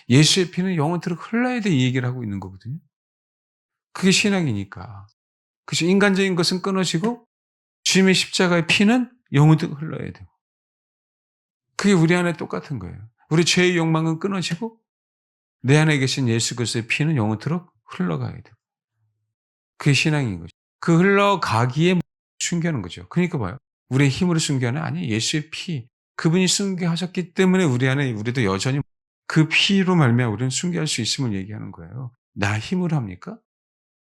S1: 예수의 피는 영원토록 흘러야 돼 이 얘기를 하고 있는 거거든요. 그게 신앙이니까. 그래서 인간적인 것은 끊어지고 주님의 십자가의 피는 영원토록 흘러야 되고. 그게 우리 안에 똑같은 거예요. 우리 죄의 욕망은 끊어지고 내 안에 계신 예수 그리스도의 피는 영원토록 흘러가야 돼요. 그게 신앙인 거죠. 그 흘러가기에 순교하는 거죠. 그러니까 뭐예요? 우리의 힘으로 순교하는 아니 예수의 피. 그분이 순교하셨기 때문에 우리 안에 우리도 여전히 그 피로 말미암아 우리는 순교할 수 있음을 얘기하는 거예요. 나 힘으로 합니까?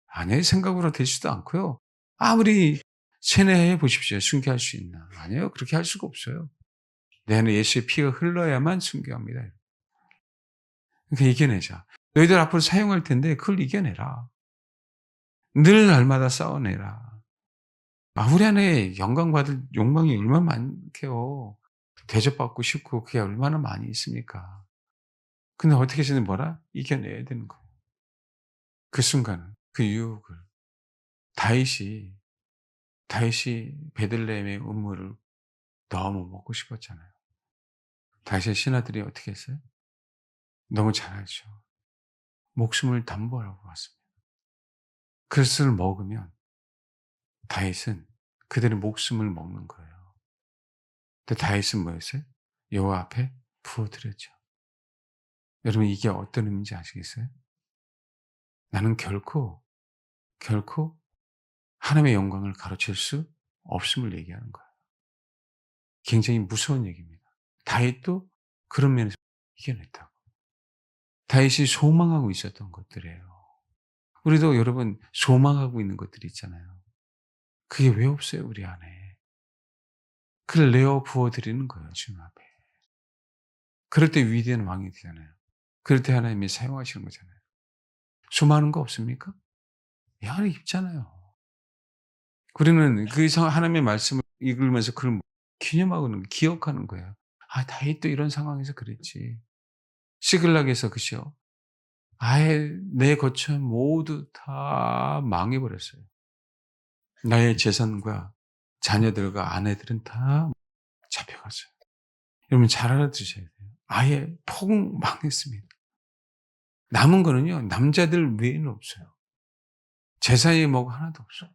S1: 아내 생각으로 되지도 않고요. 아무리 세뇌해 보십시오. 순교할 수 있나? 아니에요. 그렇게 할 수가 없어요. 내 안에 예수의 피가 흘러야만 순교합니다. 그러니까 이겨내자. 너희들 앞으로 사용할 텐데 그걸 이겨내라. 늘 날마다 싸워내라. 우리 안에 영광받을 욕망이 얼마나 많게요. 대접받고 싶고 그게 얼마나 많이 있습니까? 근데 어떻게 해서는 뭐라? 이겨내야 되는 거예요. 그 순간은 그 유혹을. 다윗이 베들레헴의 우물을 너무 먹고 싶었잖아요. 다윗의 신하들이 어떻게 했어요? 너무 잘 알죠. 목숨을 담보하라고 왔습니다. 그것을 먹으면 다윗은 그들의 목숨을 먹는 거예요. 근데 다윗은 뭐였어요? 여호와 앞에 부어드렸죠. 여러분 이게 어떤 의미인지 아시겠어요? 나는 결코 하나님의 영광을 가로챌 수 없음을 얘기하는 거예요. 굉장히 무서운 얘기입니다. 다윗도 그런 면에서 이겨냈다고. 다윗이 소망하고 있었던 것들이에요. 우리도 여러분 소망하고 있는 것들이 있잖아요. 그게 왜 없어요 우리 안에. 그걸 내어 부어드리는 거예요 주님 앞에. 그럴 때 위대한 왕이 되잖아요. 그럴 때 하나님이 사용하시는 거잖아요. 수많은 거 없습니까? 이 안에 있잖아요. 우리는 그 하나님의 말씀을 읽으면서 그걸 기념하고는 기억하는 거예요. 다윗도 이런 상황에서 그랬지. 시글락에서 그죠. 아예 내 거처 모두 다 망해버렸어요. 나의 재산과 자녀들과 아내들은 다 잡혀갔어요. 여러분 잘 알아두셔야 돼요. 아예 폭망했습니다. 남은 거는요 남자들 외에는 없어요. 제사에 뭐가 하나도 없어요.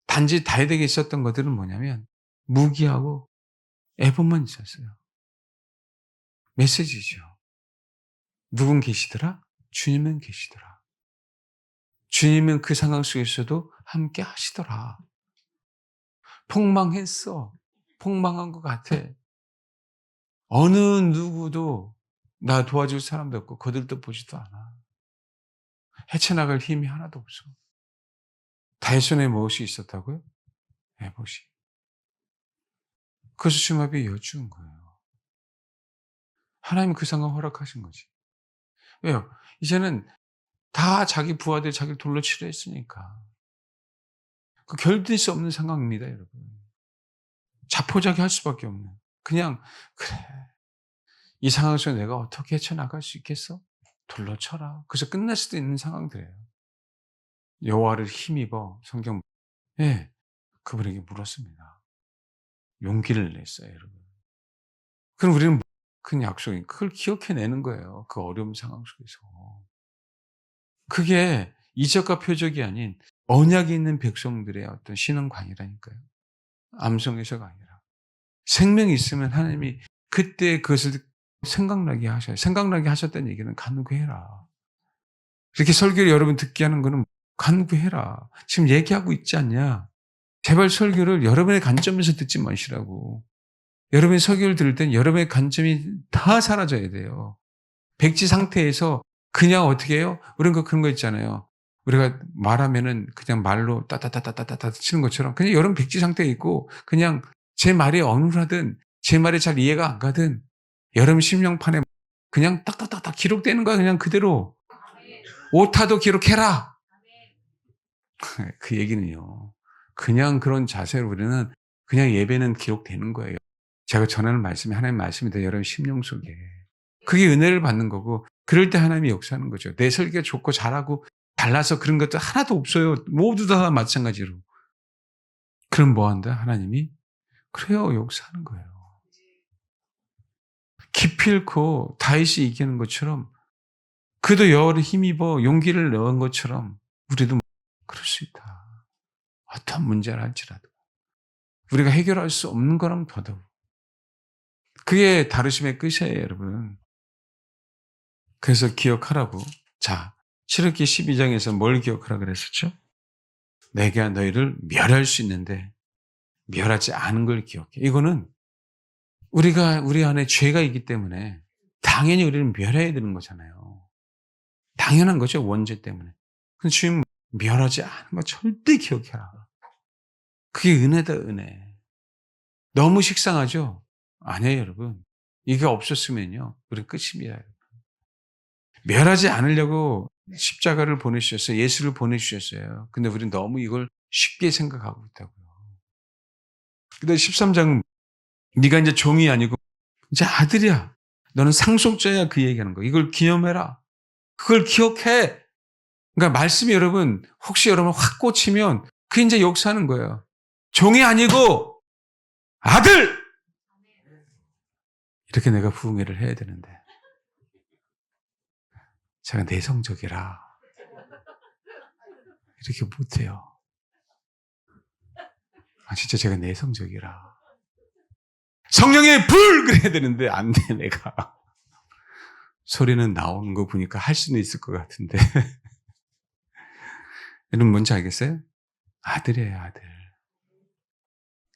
S1: 단지 다윗에게 있었던 것들은 뭐냐면 무기하고 에봇만 있었어요. 메시지죠. 누군 계시더라? 주님은 계시더라. 주님은 그 상황 속에서도 함께 하시더라. 폭망했어. 폭망한 것 같아. 어느 누구도 나 도와줄 사람도 없고 거들떠 보지도 않아. 헤쳐나갈 힘이 하나도 없어. 다윗 손에 무엇이 있었다고요? 에봇이. 그래서 주마비에 여쭈은 거예요. 하나님은 그 상황 허락하신 거지. 왜요? 이제는 다 자기 부하들 자기를 돌로 치려 했으니까. 그 견딜 수 없는 상황입니다, 여러분. 자포자기할 수밖에 없는. 그냥 그래. 이 상황에서 내가 어떻게 헤쳐나갈 수 있겠어? 돌로 쳐라. 그래서 끝날 수도 있는 상황들이에요. 여호와를 힘입어 성경 그분에게 물었습니다. 용기를 냈어요, 여러분. 그럼 우리는 큰 약속인 그걸 기억해내는 거예요. 그 어려운 상황 속에서. 그게 이적과 표적이 아닌 언약이 있는 백성들의 어떤 신앙관이라니까요. 암송에서가 아니라. 생명이 있으면 하나님이 그때 그것을 생각나게 하셔요. 생각나게 하셨다는 얘기는 간구해라. 이렇게 설교를 여러분 듣게 하는 거는 간구해라. 지금 얘기하고 있지 않냐. 제발 설교를 여러분의 관점에서 듣지 마시라고. 여러분의 설교를 들을 땐 여러분의 관점이 다 사라져야 돼요. 백지 상태에서 그냥 어떻게 해요? 우리는 그런 거 있잖아요. 우리가 말하면은 그냥 말로 따따따따따따 치는 것처럼 그냥 여러분 백지 상태에 있고 그냥 제 말이 어눌하든 제 말이 잘 이해가 안 가든 여러분 심령판에 그냥 딱딱딱딱 기록되는 거야. 그냥 그대로. 오타도 기록해라. 그 얘기는요. 그냥 그런 자세로 우리는 그냥 예배는 기록되는 거예요. 제가 전하는 말씀이 하나님의 말씀이다. 여러분 심령 속에. 그게 은혜를 받는 거고 그럴 때 하나님이 역사하는 거죠. 내 설계가 좋고 잘하고 달라서 그런 것도 하나도 없어요. 모두 다 마찬가지로. 그럼 뭐 한다? 하나님이 그래요. 역사하는 거예요. 기필코 다윗이 이기는 것처럼 그도 여호와를 힘입어 용기를 넣은 것처럼 우리도 그럴 수 있다. 어떤 문제를 할지라도 우리가 해결할 수 없는 거랑 더더욱 그게 다루심의 끝이에요, 여러분. 그래서 기억하라고. 자, 출애굽기 12장에서 뭘 기억하라 그랬었죠? 내가 너희를 멸할 수 있는데 멸하지 않은 걸 기억해. 이거는 우리 안에 죄가 있기 때문에 당연히 우리는 멸해야 되는 거잖아요. 당연한 거죠, 원죄 때문에. 근데 주님 멸하지 않은 거 절대 기억해라. 그게 은혜다, 은혜. 너무 식상하죠? 아니에요, 여러분. 이게 없었으면요, 우리 끝입니다. 멸하지 않으려고 십자가를 보내주셨어요. 예수를 보내주셨어요. 근데 우리는 너무 이걸 쉽게 생각하고 있다고요. 근데 13장은 네가 이제 종이 아니고 이제 아들이야. 너는 상속자야. 그 얘기하는 거. 이걸 기념해라. 그걸 기억해. 그러니까 말씀이 여러분 혹시 여러분 확 꽂히면 그 이제 역사하는 거예요. 종이 아니고 아들! 이렇게 내가 부흥회를 해야 되는데 제가 내성적이라 이렇게 못해요. 진짜 제가 내성적이라. 성령의 불! 그래야 되는데 안 돼, 내가. 소리는 나오는 거 보니까 할 수는 있을 것 같은데. 여러분 뭔지 알겠어요? 아들이에요, 아들.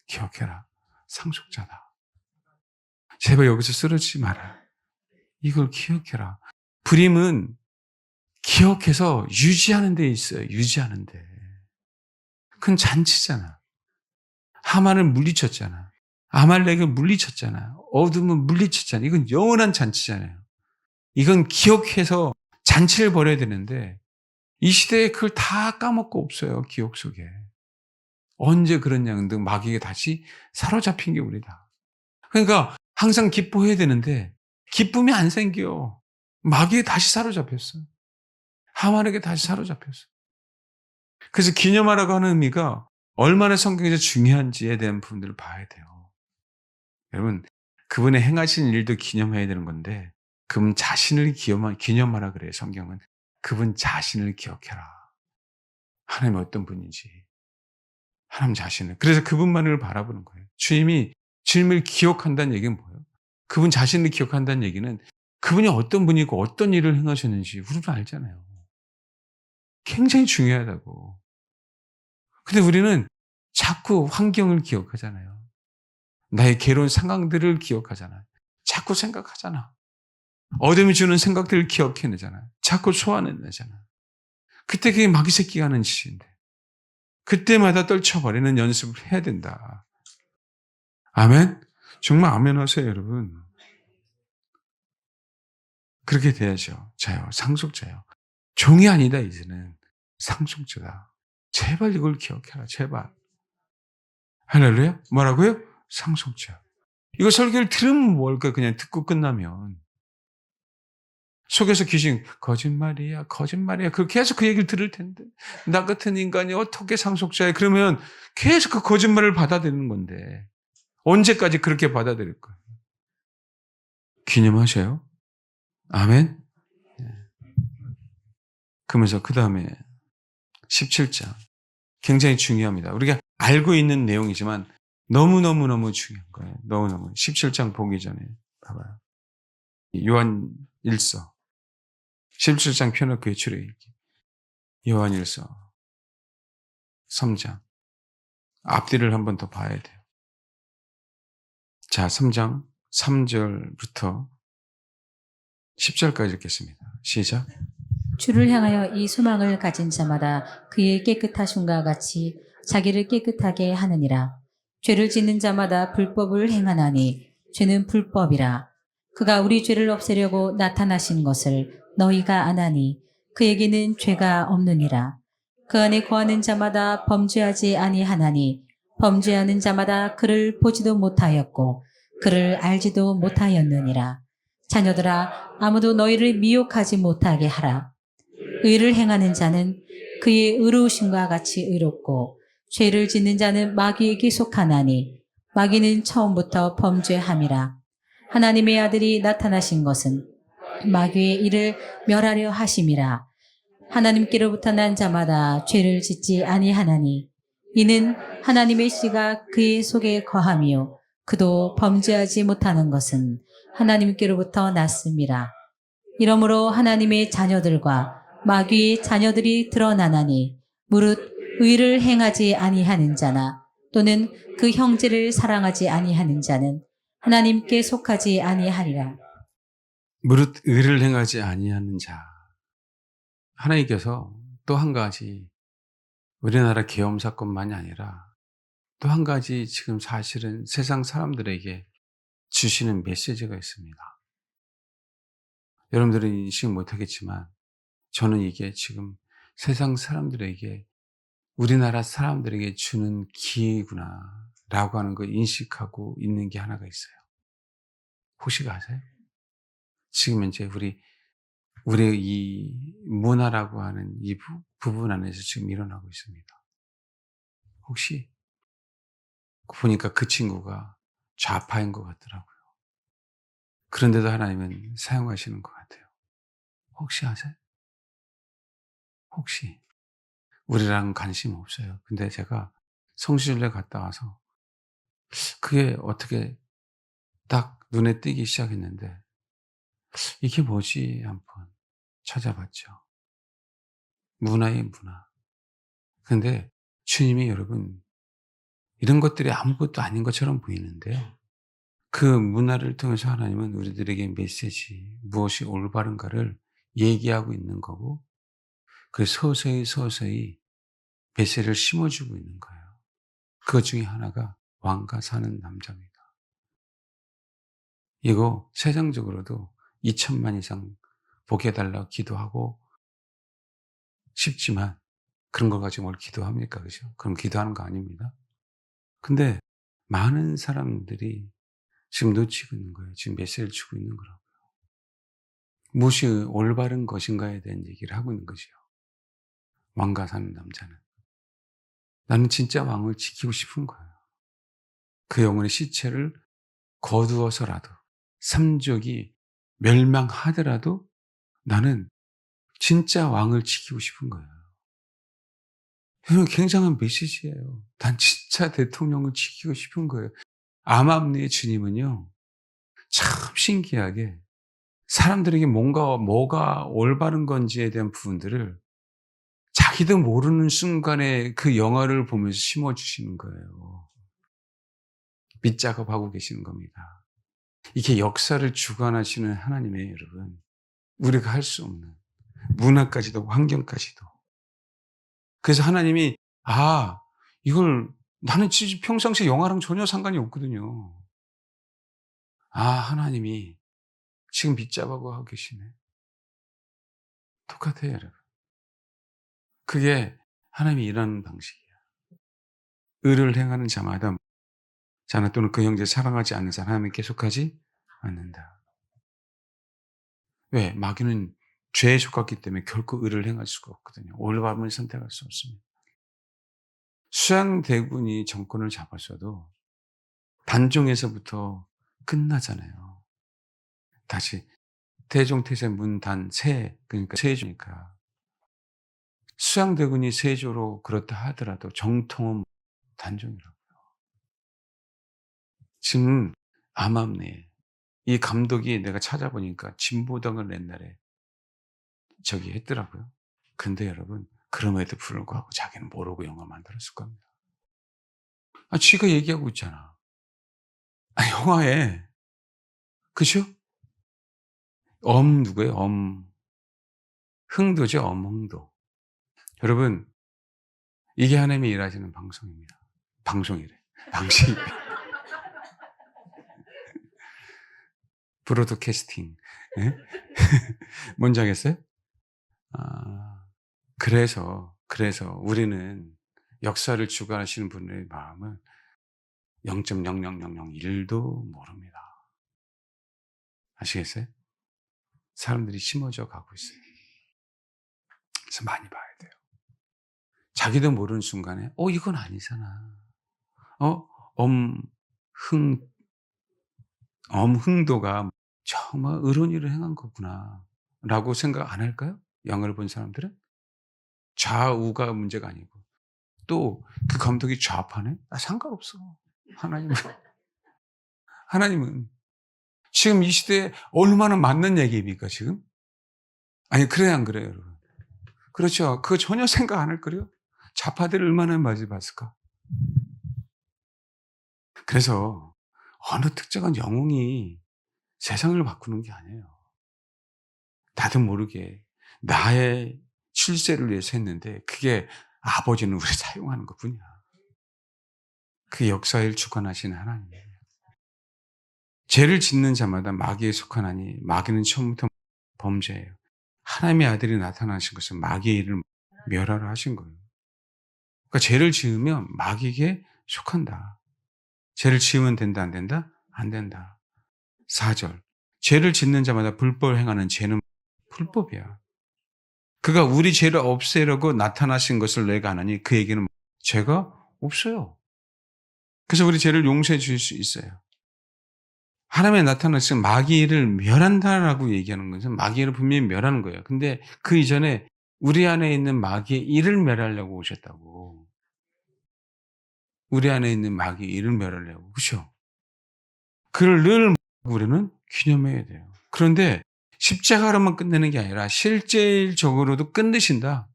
S1: 기억해라. 상속자다. 제발 여기서 쓰러지지 마라. 이걸 기억해라. 불임은 기억해서 유지하는 데 있어요. 유지하는 데. 그건 잔치잖아. 하만을 물리쳤잖아. 아말렉을 물리쳤잖아. 어둠은 물리쳤잖아. 이건 영원한 잔치잖아요. 이건 기억해서 잔치를 벌여야 되는데 이 시대에 그걸 다 까먹고 없어요. 기억 속에. 언제 그런 양등 마귀에게 다시 사로잡힌 게 우리다. 그러니까 항상 기뻐해야 되는데 기쁨이 안 생겨. 마귀에 다시 사로잡혔어. 하만에게 다시 사로잡혔어. 그래서 기념하라고 하는 의미가 얼마나 성경에서 중요한지에 대한 부분들을 봐야 돼요. 여러분, 그분의 행하신 일도 기념해야 되는 건데 그분 자신을 기념하라 그래요. 성경은. 그분 자신을 기억해라. 하나님 어떤 분인지. 하나님 자신을. 그래서 그분만을 바라보는 거예요. 주님을 기억한다는 얘기는 뭐예요? 그분 자신을 기억한다는 얘기는 그분이 어떤 분이고 어떤 일을 행하셨는지 우리도 알잖아요. 굉장히 중요하다고. 근데 우리는 자꾸 환경을 기억하잖아요. 나의 괴로운 상황들을 기억하잖아요. 자꾸 생각하잖아. 어둠이 주는 생각들을 기억해내잖아요. 자꾸 소환해내잖아요. 그때 그게 마귀 새끼가 하는 짓인데. 그때마다 떨쳐버리는 연습을 해야 된다. 아멘? 정말 아멘 하세요, 여러분. 그렇게 돼야죠. 자요. 상속자요. 종이 아니다, 이제는. 상속자다. 제발 이걸 기억해라, 제발. 할렐루야? 뭐라고요? 상속자. 이거 설교를 들으면 뭘까? 그냥 듣고 끝나면. 속에서 귀신, 거짓말이야, 거짓말이야. 계속 그 얘기를 들을 텐데. 나 같은 인간이 어떻게 상속자야? 그러면 계속 그 거짓말을 받아들이는 건데. 언제까지 그렇게 받아들일 거예요? 기념하세요. 아멘? 그러면서 그 다음에 17장. 굉장히 중요합니다. 우리가 알고 있는 내용이지만 너무너무너무 중요한 거예요. 너무너무. 17장 보기 전에 봐봐요. 요한 1서. 17장 펴놓고 출애굽기. 요한 1서. 3장. 앞뒤를 한 번 더 봐야 돼요. 자, 3장 3절부터 10절까지 읽겠습니다. 시작.
S2: 주를 향하여 이 소망을 가진 자마다 그의 깨끗하심과 같이 자기를 깨끗하게 하느니라. 죄를 짓는 자마다 불법을 행하나니 죄는 불법이라. 그가 우리 죄를 없애려고 나타나신 것을 너희가 아나니 그에게는 죄가 없느니라. 그 안에 거하는 자마다 범죄하지 아니하나니 범죄하는 자마다 그를 보지도 못하였고 그를 알지도 못하였느니라. 자녀들아, 아무도 너희를 미혹하지 못하게 하라. 의를 행하는 자는 그의 의로우심과 같이 의롭고 죄를 짓는 자는 마귀에게 속하나니 마귀는 처음부터 범죄함이라. 하나님의 아들이 나타나신 것은 마귀의 일을 멸하려 하심이라. 하나님께로부터 난 자마다 죄를 짓지 아니하나니 이는 하나님의 씨가 그의 속에 거함이요 그도 범죄하지 못하는 것은 하나님께로부터 났음이라. 이러므로 하나님의 자녀들과 마귀의 자녀들이 드러나나니 무릇 의를 행하지 아니하는 자나 또는 그 형제를 사랑하지 아니하는 자는 하나님께 속하지 아니하리라.
S1: 무릇 의를 행하지 아니하는 자. 하나님께서 또 한 가지 우리나라 계엄 사건만이 아니라 또 한 가지 지금 사실은 세상 사람들에게 주시는 메시지가 있습니다. 여러분들은 인식 못하겠지만 저는 이게 지금 세상 사람들에게 우리나라 사람들에게 주는 기회구나 라고 하는 걸 인식하고 있는 게 하나가 있어요. 혹시 아세요? 지금 이제 우리의 이 문화라고 하는 이 부분 안에서 지금 일어나고 있습니다. 혹시 보니까 그 친구가 좌파인 것 같더라고요. 그런데도 하나님은 사용하시는 것 같아요. 혹시 아세요? 혹시 우리랑 관심 없어요. 근데 제가 성지순례 갔다 와서 그게 어떻게 딱 눈에 띄기 시작했는데 이게 뭐지 한번 찾아봤죠. 문화의 문화. 근데 주님이 여러분 이런 것들이 아무것도 아닌 것처럼 보이는데요. 그 문화를 통해서 하나님은 우리들에게 메시지, 무엇이 올바른가를 얘기하고 있는 거고, 그 서서히 메시지를 심어주고 있는 거예요. 그 중에 하나가 왕과 사는 남자입니다. 이거 세상적으로도 2천만 이상 보게 해달라고 기도하고 싶지만 그런 걸 가지고 뭘 기도합니까? 그죠? 그럼 기도하는 거 아닙니다. 근데 많은 사람들이 지금 놓치고 있는 거예요. 지금 메시지를 주고 있는 거라고요. 무엇이 올바른 것인가에 대한 얘기를 하고 있는 것이요. 왕과 사는 남자는. 나는 진짜 왕을 지키고 싶은 거예요. 그 영혼의 시체를 거두어서라도 삼족이 멸망하더라도 나는 진짜 왕을 지키고 싶은 거예요. 이건 굉장한 메시지예요. 난 진짜 대통령을 지키고 싶은 거예요. 암암리의 주님은요. 참 신기하게 사람들에게 뭐가 올바른 건지에 대한 부분들을 자기도 모르는 순간에 그 영화를 보면서 심어주시는 거예요. 밑작업하고 계시는 겁니다. 이게 역사를 주관하시는 하나님의 여러분, 우리가 할 수 없는 문화까지도 환경까지도. 그래서 하나님이 이걸 나는 진짜 평상시에 영화랑 전혀 상관이 없거든요. 하나님이 지금 밑잡아고 하고 계시네. 똑같아요, 여러분. 그게 하나님이 일하는 방식이야. 의를 행하는 자마다 자나 또는 그 형제를 사랑하지 않는 자는 하나님께 속하지 않는다. 왜? 마귀는 죄에 속았기 때문에 결코 의를 행할 수가 없거든요. 올바름을 선택할 수 없습니다. 수양대군이 정권을 잡았어도 단종에서부터 끝나잖아요. 다시 태종태세 문단세, 그러니까 세조니까. 수양대군이 세조로 그렇다 하더라도 정통은 단종이라고. 지금 암암리에 이 감독이 내가 찾아보니까 진보당을 옛날에 저기 했더라고요. 근데 여러분, 그럼에도 불구하고 자기는 모르고 영화 만들었을 겁니다. 지가 얘기하고 있잖아. 영화에, 그죠? 누구예요? 흥도죠, 흥도. 여러분, 이게 하나님이 일하시는 방송입니다. 방송이래. 방식. 브로드캐스팅. 예? 뭔지 알겠어요? 그래서 우리는 역사를 주관하시는 분의 마음은 0.00001도 모릅니다. 아시겠어요? 사람들이 심어져 가고 있어요. 그래서 많이 봐야 돼요. 자기도 모르는 순간에 이건 아니잖아. 엄흥 엄흥도가 정말 의로운 일을 행한 거구나 라고 생각 안 할까요? 영화를 본 사람들은? 좌우가 문제가 아니고 또 그 감독이 좌파네? 상관없어. 하나님은 하나님은 지금 이 시대에 얼마나 맞는 얘기입니까 지금? 아니 그래요 안 그래요 여러분? 그렇죠. 그거 전혀 생각 안 할 거요. 좌파들을 얼마나 많이 봤을까? 그래서 어느 특정한 영웅이 세상을 바꾸는 게 아니에요. 나도 모르게 나의 출세를 위해서 했는데 그게 아버지는 우리 사용하는 것뿐이야. 그 역사를 주관하시는 하나님이에요. 죄를 짓는 자마다 마귀에 속하나니 마귀는 처음부터 범죄예요. 하나님의 아들이 나타나신 것은 마귀의 일을 멸하라 하신 거예요. 그러니까 죄를 지으면 마귀에게 속한다. 죄를 지으면 된다 안 된다? 안 된다. 4절. 죄를 짓는 자마다 불법을 행하는 죄는 불법이야. 그가 우리 죄를 없애려고 나타나신 것을 내가 아나니 그에게는 죄가 없어요. 그래서 우리 죄를 용서해 주실 수 있어요. 하나님의 나타나신 마귀를 멸한다라고 얘기하는 것은 마귀를 분명히 멸하는 거예요. 근데 그 이전에 우리 안에 있는 마귀의 일을 멸하려고 오셨다고. 우리 안에 있는 마귀의 일을 멸하려고. 그렇죠? 그를 늘 우리는 기념해야 돼요. 그런데 십자가로만 끝내는 게 아니라 실질적으로도 끝내신다.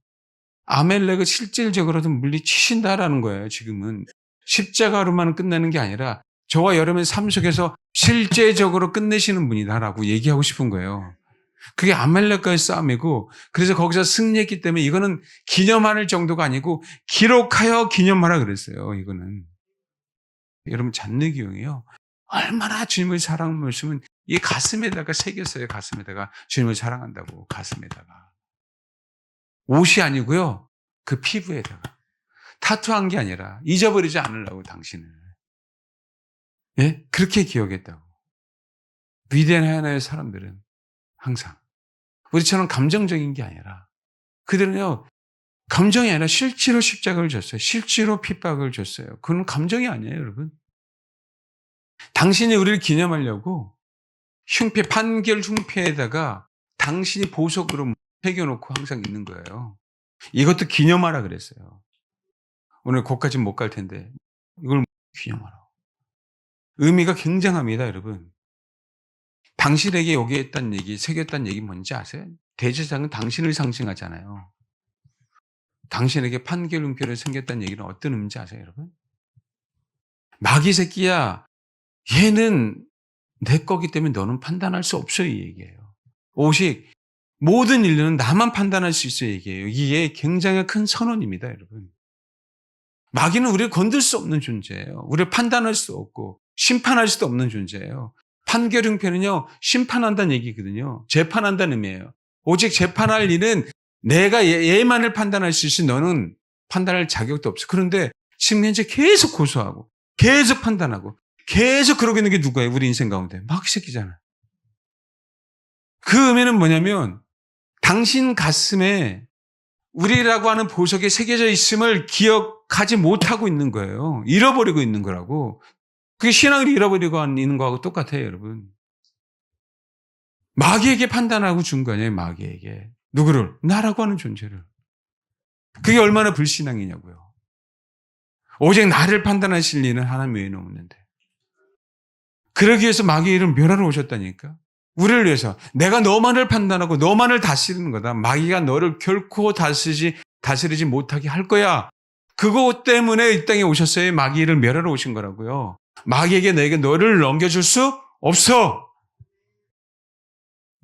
S1: 아멜렉을 실질적으로도 물리치신다라는 거예요, 지금은. 십자가로만 끝내는 게 아니라 저와 여러분의 삶 속에서 실제적으로 끝내시는 분이다라고 얘기하고 싶은 거예요. 그게 아멜렉과의 싸움이고, 그래서 거기서 승리했기 때문에 이거는 기념할 정도가 아니고 기록하여 기념하라 그랬어요, 이거는. 여러분, 잔느기용이요. 얼마나 주님을 사랑하는 말씀은 이 가슴에다가 새겼어요, 가슴에다가. 주님을 사랑한다고, 가슴에다가. 옷이 아니고요, 그 피부에다가. 타투한 게 아니라 잊어버리지 않으려고 당신을. 예? 그렇게 기억했다고. 위대한 하나의 사람들은 항상 우리처럼 감정적인 게 아니라 그들은요, 감정이 아니라 실제로 십자가를 줬어요. 실제로 핍박을 줬어요. 그건 감정이 아니에요, 여러분. 당신이 우리를 기념하려고 판결 흉패에다가 당신이 보석으로 새겨놓고 항상 있는 거예요. 이것도 기념하라 그랬어요. 오늘 거기까지는 못 갈 텐데 이걸 기념하라. 의미가 굉장합니다, 여러분. 당신에게 오게 했다는 얘기, 새겼다는 얘기 뭔지 아세요? 대제사장은 당신을 상징하잖아요. 당신에게 판결음표를 생겼다는 얘기는 어떤 의미인지 아세요, 여러분? 마귀 새끼야, 얘는 내 거기 때문에 너는 판단할 수 없어, 이 얘기예요. 오직 모든 인류는 나만 판단할 수 있어, 이 얘기예요. 이게 굉장히 큰 선언입니다, 여러분. 마귀는 우리를 건들 수 없는 존재예요. 우리를 판단할 수 없고 심판할 수도 없는 존재예요. 판결 형편은요, 심판한다는 얘기거든요. 재판한다는 의미예요. 오직 재판할 일은 내가 얘만을 판단할 수 있으니 너는 판단할 자격도 없어. 그런데 지금 현재 계속 고소하고 계속 판단하고 계속 그러고 있는 게 누가예요? 우리 인생 가운데. 마귀 새끼잖아요. 그 의미는 뭐냐면 당신 가슴에 우리라고 하는 보석이 새겨져 있음을 기억하지 못하고 있는 거예요. 잃어버리고 있는 거라고. 그게 신앙을 잃어버리고 있는 거하고 똑같아요, 여러분. 마귀에게 판단하고 준 거 아니에요, 마귀에게. 누구를? 나라고 하는 존재를. 그게 얼마나 불신앙이냐고요. 오직 나를 판단하실 리는 하나님 외에는 없는데. 그러기 위해서 마귀의 일을 멸하러 오셨다니까. 우리를 위해서 내가 너만을 판단하고 너만을 다스리는 거다. 마귀가 너를 결코 다스리지 못하게 할 거야. 그것 때문에 이 땅에 오셨어요. 마귀를 멸하러 오신 거라고요. 마귀에게 내게 너를 넘겨줄 수 없어.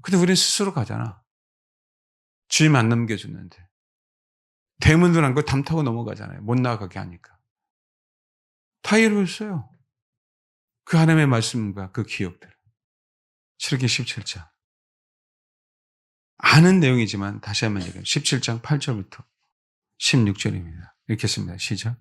S1: 근데 우리는 스스로 가잖아. 주님 안 넘겨줬는데. 대문도 안 거 담 타고 넘어가잖아요. 못 나가게 하니까. 다 이루었어요. 그 하나님의 말씀과 그 기억들. 출애굽기 17장. 아는 내용이지만 다시 한번 얘기해요. 17장 8절부터 16절입니다. 읽겠습니다. 시작.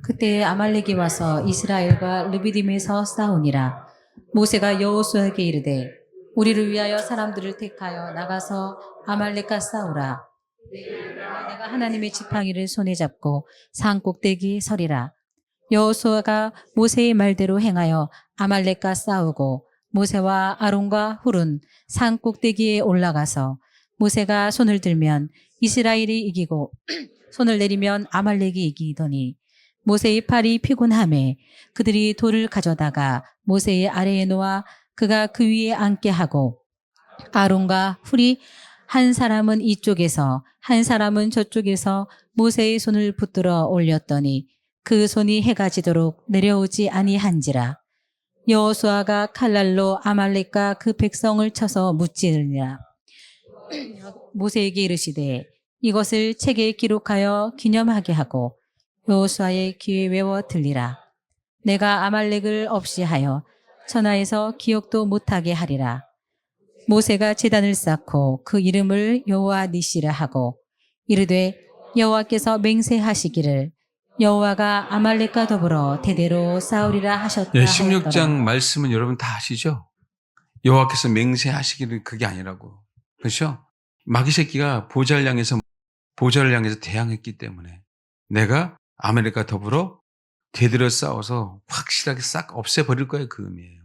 S2: 그때 아말렉이 와서 이스라엘과 르비딤에서 싸우니라. 모세가 여호수아에게 이르되 우리를 위하여 사람들을 택하여 나가서 아말렉과 싸우라. 내가 하나님의 지팡이를 손에 잡고 산 꼭대기 서리라. 여호수아가 모세의 말대로 행하여 아말렉과 싸우고 모세와 아론과 훌은 산 꼭대기에 올라가서 모세가 손을 들면 이스라엘이 이기고 손을 내리면 아말렉이 이기더니 모세의 팔이 피곤함에 그들이 돌을 가져다가 모세의 아래에 놓아 그가 그 위에 앉게 하고 아론과 훌이 한 사람은 이쪽에서 한 사람은 저쪽에서 모세의 손을 붙들어 올렸더니 그 손이 해가 지도록 내려오지 아니한지라. 여호수아가 칼날로 아말렉과 그 백성을 쳐서 무찌르니라. 모세에게 이르시되 이것을 책에 기록하여 기념하게 하고 여호수아의 귀에 외워 들리라. 내가 아말렉을 없이 하여 천하에서 기억도 못하게 하리라. 모세가 제단을 쌓고 그 이름을 여호와 니시라 하고 이르되 여호와께서 맹세하시기를 여호와가 아말렉과 더불어 대대로 싸우리라 하셨다
S1: 네,
S2: 하였더라.
S1: 16장 말씀은 여러분 다 아시죠? 여호와께서 맹세하시기를 그게 아니라고. 그렇죠? 마귀 새끼가 보좌를 향해서 대항했기 때문에 내가 아말렉과 더불어 대들어 싸워서 확실하게 싹 없애버릴 거예요. 그 의미예요.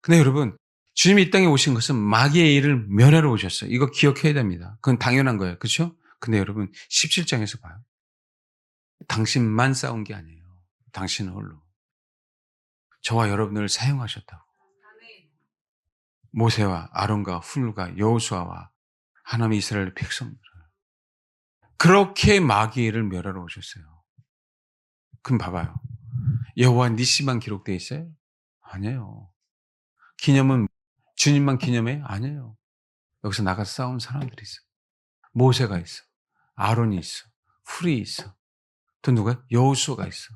S1: 근데 여러분, 주님이 이 땅에 오신 것은 마귀의 일을 멸하러 오셨어요. 이거 기억해야 됩니다. 그건 당연한 거예요. 그렇죠? 근데 여러분, 17장에서 봐요. 당신만 싸운 게 아니에요. 당신은 홀로. 저와 여러분을 사용하셨다고. 모세와 아론과 훌과 여호수아와 하나님의 이스라엘 백성들을 그렇게 마귀의 일을 멸하러 오셨어요. 그럼 봐봐요. 여호와 니시만 기록되어 있어요? 아니에요. 기념은 주님만 기념해? 아니에요. 여기서 나가서 싸운 사람들이 있어. 모세가 있어. 아론이 있어. 훌이 있어. 또 누가? 여호수아가 있어.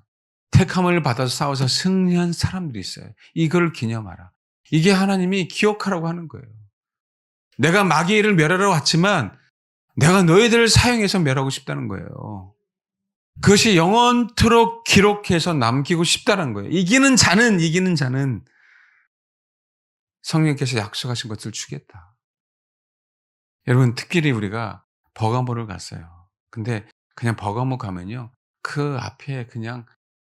S1: 택함을 받아서 싸워서 승리한 사람들이 있어요. 이걸 기념하라. 이게 하나님이 기억하라고 하는 거예요. 내가 마귀의 일을 멸하러 왔지만 내가 너희들을 사용해서 멸하고 싶다는 거예요. 그것이 영원토록 기록해서 남기고 싶다는 거예요. 이기는 자는 성령께서 약속하신 것을 주겠다. 여러분, 특별히 우리가 버가모를 갔어요. 근데 그냥 버가모 가면요. 그 앞에 그냥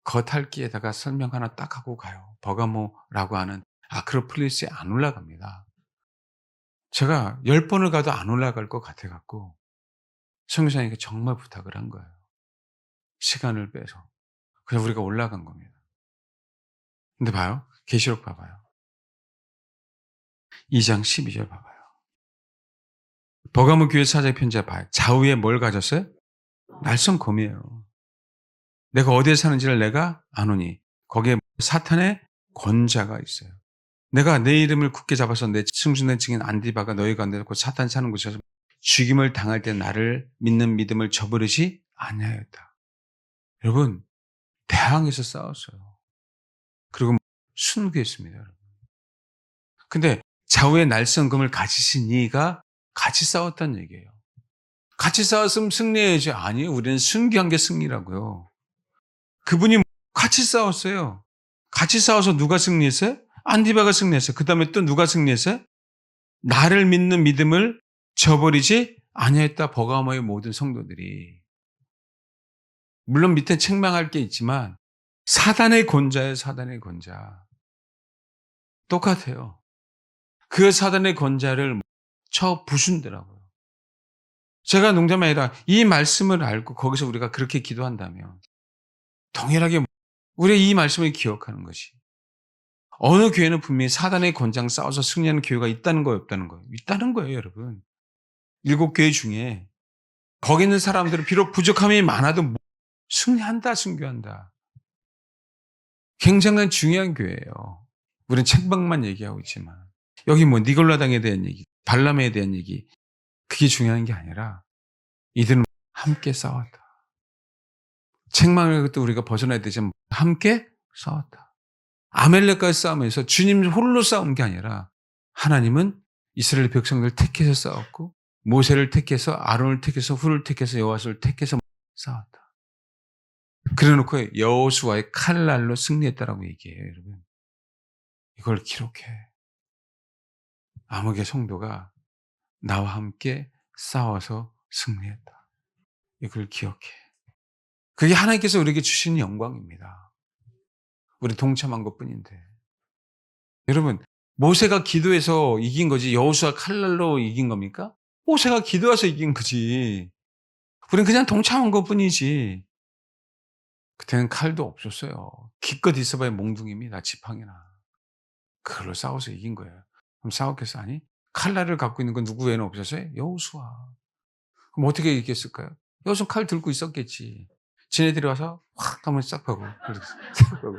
S1: 겉핥기에다가 설명 하나 딱 하고 가요. 버가모라고 하는 아크로폴리스에 안 올라갑니다. 제가 10번을 가도 안 올라갈 것 같아갖고 성교사님께 정말 부탁을 한 거예요. 시간을 빼서. 그래서 우리가 올라간 겁니다. 근데 봐요. 계시록 봐봐요. 2장 12절 봐봐요. 버가모 교회 사자의 편지에 봐요. 좌우에 뭘 가졌어요? 날선 검이에요. 내가 어디에 사는지를 내가 아노니 거기에 사탄의 권자가 있어요. 내가 내 이름을 굳게 잡아서 내 승준된 증인 안디바가 너희 가운데 놓고 사탄 사는 곳에서 죽임을 당할 때 나를 믿는 믿음을 저버리지 아니하였다. 여러분, 대항에서 싸웠어요. 그리고 순교했습니다. 여러분. 근데 좌우의 날성금을 가지신 이가 같이 싸웠다는 얘기예요. 같이 싸웠으면 승리해야지. 아니에요. 우리는 순교한 게 승리라고요. 그분이 같이 싸웠어요. 같이 싸워서 누가 승리했어요? 안디바가 승리했어요. 그 다음에 또 누가 승리했어요? 나를 믿는 믿음을 저버리지 아니했다. 버가모의 모든 성도들이. 물론 밑에 책망할 게 있지만 사단의 권자예요. 사단의 권자. 똑같아요. 그 사단의 권자를 쳐 부순더라고요. 제가 농담이 아니라 이 말씀을 알고 거기서 우리가 그렇게 기도한다면 동일하게 우리가 이 말씀을 기억하는 것이 어느 교회는 분명히 사단의 권장 싸워서 승리하는 교회가 있다는 거예요, 없다는 거예요? 있다는 거예요, 여러분. 7교회 중에 거기 있는 사람들은 비록 부족함이 많아도 승리한다, 승교한다. 굉장한 중요한 교회예요. 우리는 책방만 얘기하고 있지만 여기 뭐 니골라당에 대한 얘기, 발람에 대한 얘기 그게 중요한 게 아니라 이들은 함께 싸웠다. 책망을 또 우리가 벗어나야 되지만 함께 싸웠다. 아멜렉과의 싸움에서 주님 홀로 싸운 게 아니라 하나님은 이스라엘 백성들을 택해서 싸웠고 모세를 택해서 아론을 택해서 훌을 택해서 여호와를 택해서 싸웠다. 그래놓고 여호수아의 칼날로 승리했다라고 얘기해요, 여러분. 이걸 기록해. 아무개 성도가 나와 함께 싸워서 승리했다. 이걸 기억해. 그게 하나님께서 우리에게 주신 영광입니다. 우리 동참한 것뿐인데. 여러분, 모세가 기도해서 이긴 거지 여호수아 칼날로 이긴 겁니까? 모세가 기도해서 이긴 거지. 우리는 그냥 동참한 것뿐이지. 그때는 칼도 없었어요. 기껏 있어봐야 몽둥이입니다. 지팡이나. 그걸로 싸워서 이긴 거예요. 그럼 싸웠겠어? 아니? 칼날을 갖고 있는 건 누구 외에는 없었어요? 여호수아. 그럼 어떻게 이겼을까요? 여호수아 칼 들고 있었겠지. 지네들이 와서 확 한번 싹 하고. 싹 하고.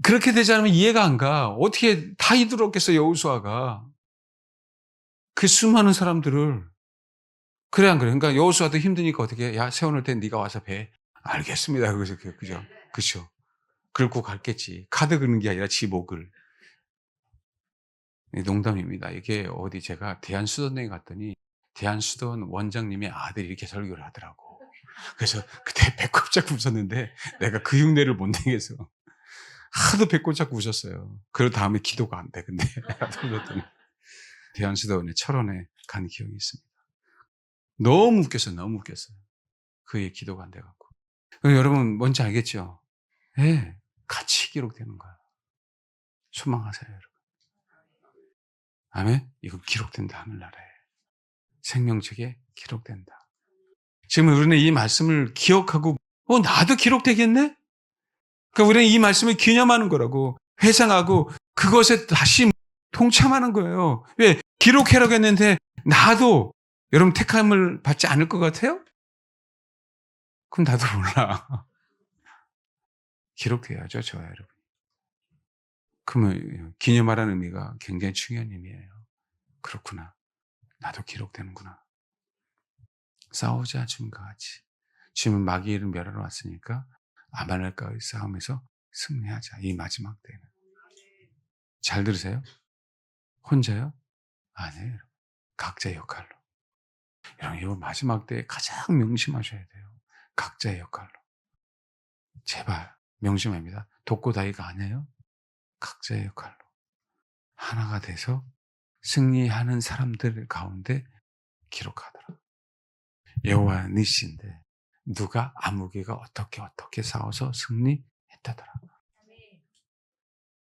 S1: 그렇게 되지 않으면 이해가 안 가. 어떻게 다 이들었겠어, 여호수아가. 그 수많은 사람들을. 그래, 안 그래? 그러니까 여호수아도 힘드니까 어떻게, 야, 세워놓을 땐 네가 와서 배. 알겠습니다. 그래서, 그죠? 그죠? 긁고 갔겠지. 카드 긁는 게 아니라 지 목을. 농담입니다. 이게 어디 제가 대한수도원에 갔더니 대한수도원 원장님의 아들이 이렇게 설교를 하더라고. 그래서 그때 배꼽 잡고 웃었는데 내가 그 흉내를 못 내겠어. 하도 배꼽 잡고 웃었어요. 그 다음에 기도가 안 돼. 근데 웃었더니 대한수도원의 철원에 간 기억이 있습니다. 너무 웃겼어요. 너무 웃겼어요. 그의 기도가 안 돼갖고. 여러분 뭔지 알겠죠? 예, 네, 같이 기록되는 거야. 소망하세요, 여러분. 아멘? 이거 기록된다, 하늘나라에. 생명책에 기록된다. 지금 우리는 이 말씀을 기억하고, 나도 기록되겠네? 그러니까 우리는 이 말씀을 기념하는 거라고, 회상하고, 그것에 다시 동참하는 거예요. 왜? 기록해라고 했는데, 나도, 여러분 택함을 받지 않을 것 같아요? 그럼 나도 몰라. 기록해야죠, 저와 여러분. 그러면 기념하라는 의미가 굉장히 중요한 의미예요. 그렇구나. 나도 기록되는구나. 싸우자, 주님과 같이. 주님은 마귀를 멸하러 왔으니까 아말렉과의 싸움에서 승리하자. 이 마지막 때는. 잘 들으세요? 혼자요? 아니에요. 각자의 역할로. 여러분, 이 마지막 때에 가장 명심하셔야 돼요. 각자의 역할로. 제발 명심합니다. 독고다이가 아니에요. 각자의 역할로. 하나가 돼서 승리하는 사람들 가운데 기록하더라. 여호와 니시인데 누가 아무개가 어떻게 싸워서 승리했다더라.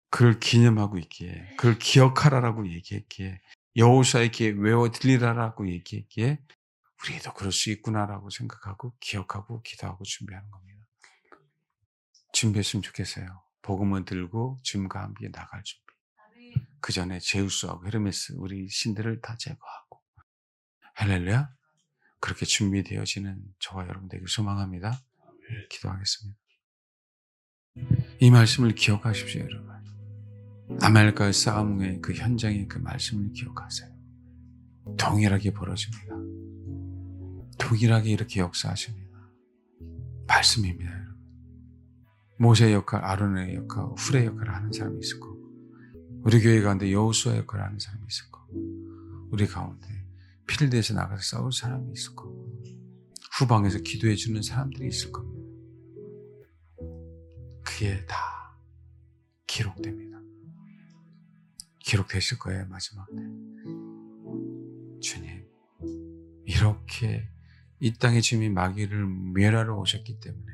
S1: 그걸 기념하고 있기에, 그걸 기억하라라고 얘기했기에, 여호수아에게 외워 들리라라고 얘기했기에 우리도 그럴 수 있구나라고 생각하고 기억하고 기도하고 준비하는 겁니다. 준비했으면 좋겠어요. 복음을 들고 주님과 함께 나갈 준비. 그 전에 제우스하고 헤르메스 우리 신들을 다 제거하고 할렐루야. 그렇게 준비되어지는 저와 여러분 되길 소망합니다. 기도하겠습니다. 이 말씀을 기억하십시오, 여러분. 아말렉과의 싸움의 그 현장의 그 말씀을 기억하세요. 동일하게 벌어집니다. 동일하게 이렇게 역사하십니다. 말씀입니다, 여러분. 모세의 역할, 아론의 역할, 훌의 역할을 하는 사람이 있을 거고, 우리 교회 가운데 여호수아 역할을 하는 사람이 있을 거고, 우리 가운데 필드에서 나가서 싸울 사람이 있을 거고, 후방에서 기도해 주는 사람들이 있을 겁니다. 그게 다 기록됩니다. 기록되실 거예요, 마지막 때. 주님, 이렇게 이 땅에 주님이 마귀를 멸하러 오셨기 때문에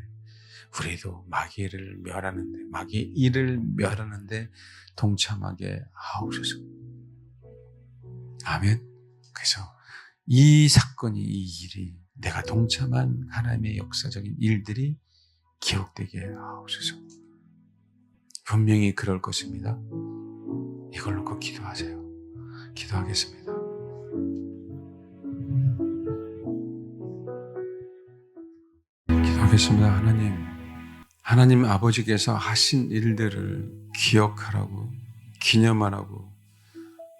S1: 우리도 마귀를 멸하는데, 마귀 일을 멸하는데 동참하게 하옵소서. 아멘. 그래서 이 사건이, 이 일이, 내가 동참한 하나님의 역사적인 일들이 기록되게 하옵소서. 분명히 그럴 것입니다. 이걸 놓고 기도하세요. 기도하겠습니다. 기도하겠습니다. 하나님 아버지께서 하신 일들을 기억하라고, 기념하라고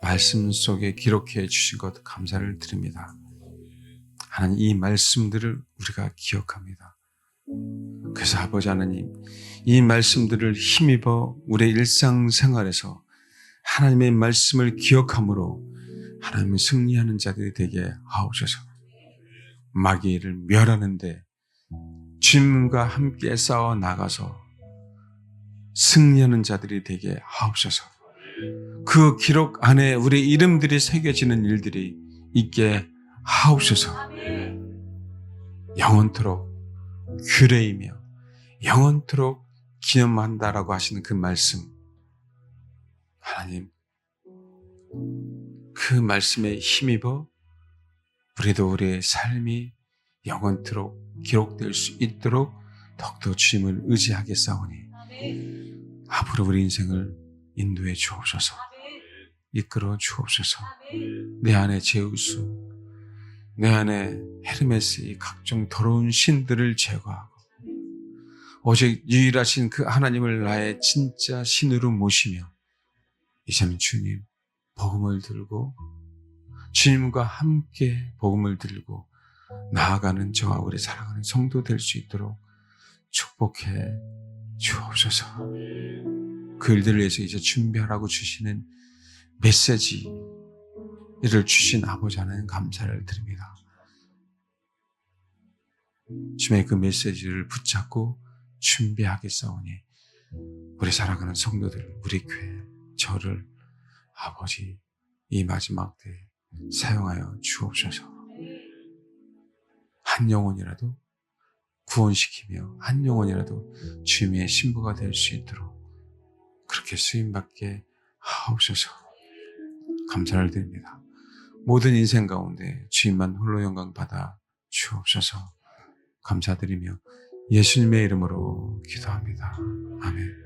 S1: 말씀 속에 기록해 주신 것 감사를 드립니다. 하나님, 이 말씀들을 우리가 기억합니다. 그래서 아버지 하나님, 이 말씀들을 힘입어 우리의 일상생활에서 하나님의 말씀을 기억함으로 하나님을 승리하는 자들이 되게 하옵소서. 마귀를 멸하는데 주님과 함께 싸워 나가서 승리하는 자들이 되게 하옵소서. 그 기록 안에 우리 이름들이 새겨지는 일들이 있게 하옵소서. 영원토록 규례이며 영원토록 기념한다라고 하시는 그 말씀, 하나님, 그 말씀에 힘입어 우리도 우리의 삶이 영원토록 기록될 수 있도록 더욱더 주님을 의지하겠사오니 앞으로 우리 인생을 인도해 주옵소서. 이끌어 주옵소서. 내 안에 제우스, 내 안에 헤르메스의 각종 더러운 신들을 제거하고 오직 유일하신 그 하나님을 나의 진짜 신으로 모시며 이제는 주님 복음을 들고 주님과 함께 복음을 들고 나아가는 저와 우리 사랑하는 성도 될 수 있도록 축복해 주옵소서. 그 일들을 위해서 이제 준비하라고 주시는 메시지를 주신 아버지 하나님 감사를 드립니다. 주님의 그 메시지를 붙잡고 준비하겠사오니 우리 사랑하는 성도들, 우리 교회, 저를 아버지 이 마지막 때에 사용하여 주옵소서. 한 영혼이라도 구원시키며 한 영혼이라도 주님의 신부가 될 수 있도록 그렇게 쓰임받게 하옵소서. 감사를 드립니다. 모든 인생 가운데 주님만 홀로 영광 받아 주옵소서. 감사드리며 예수님의 이름으로 기도합니다. 아멘.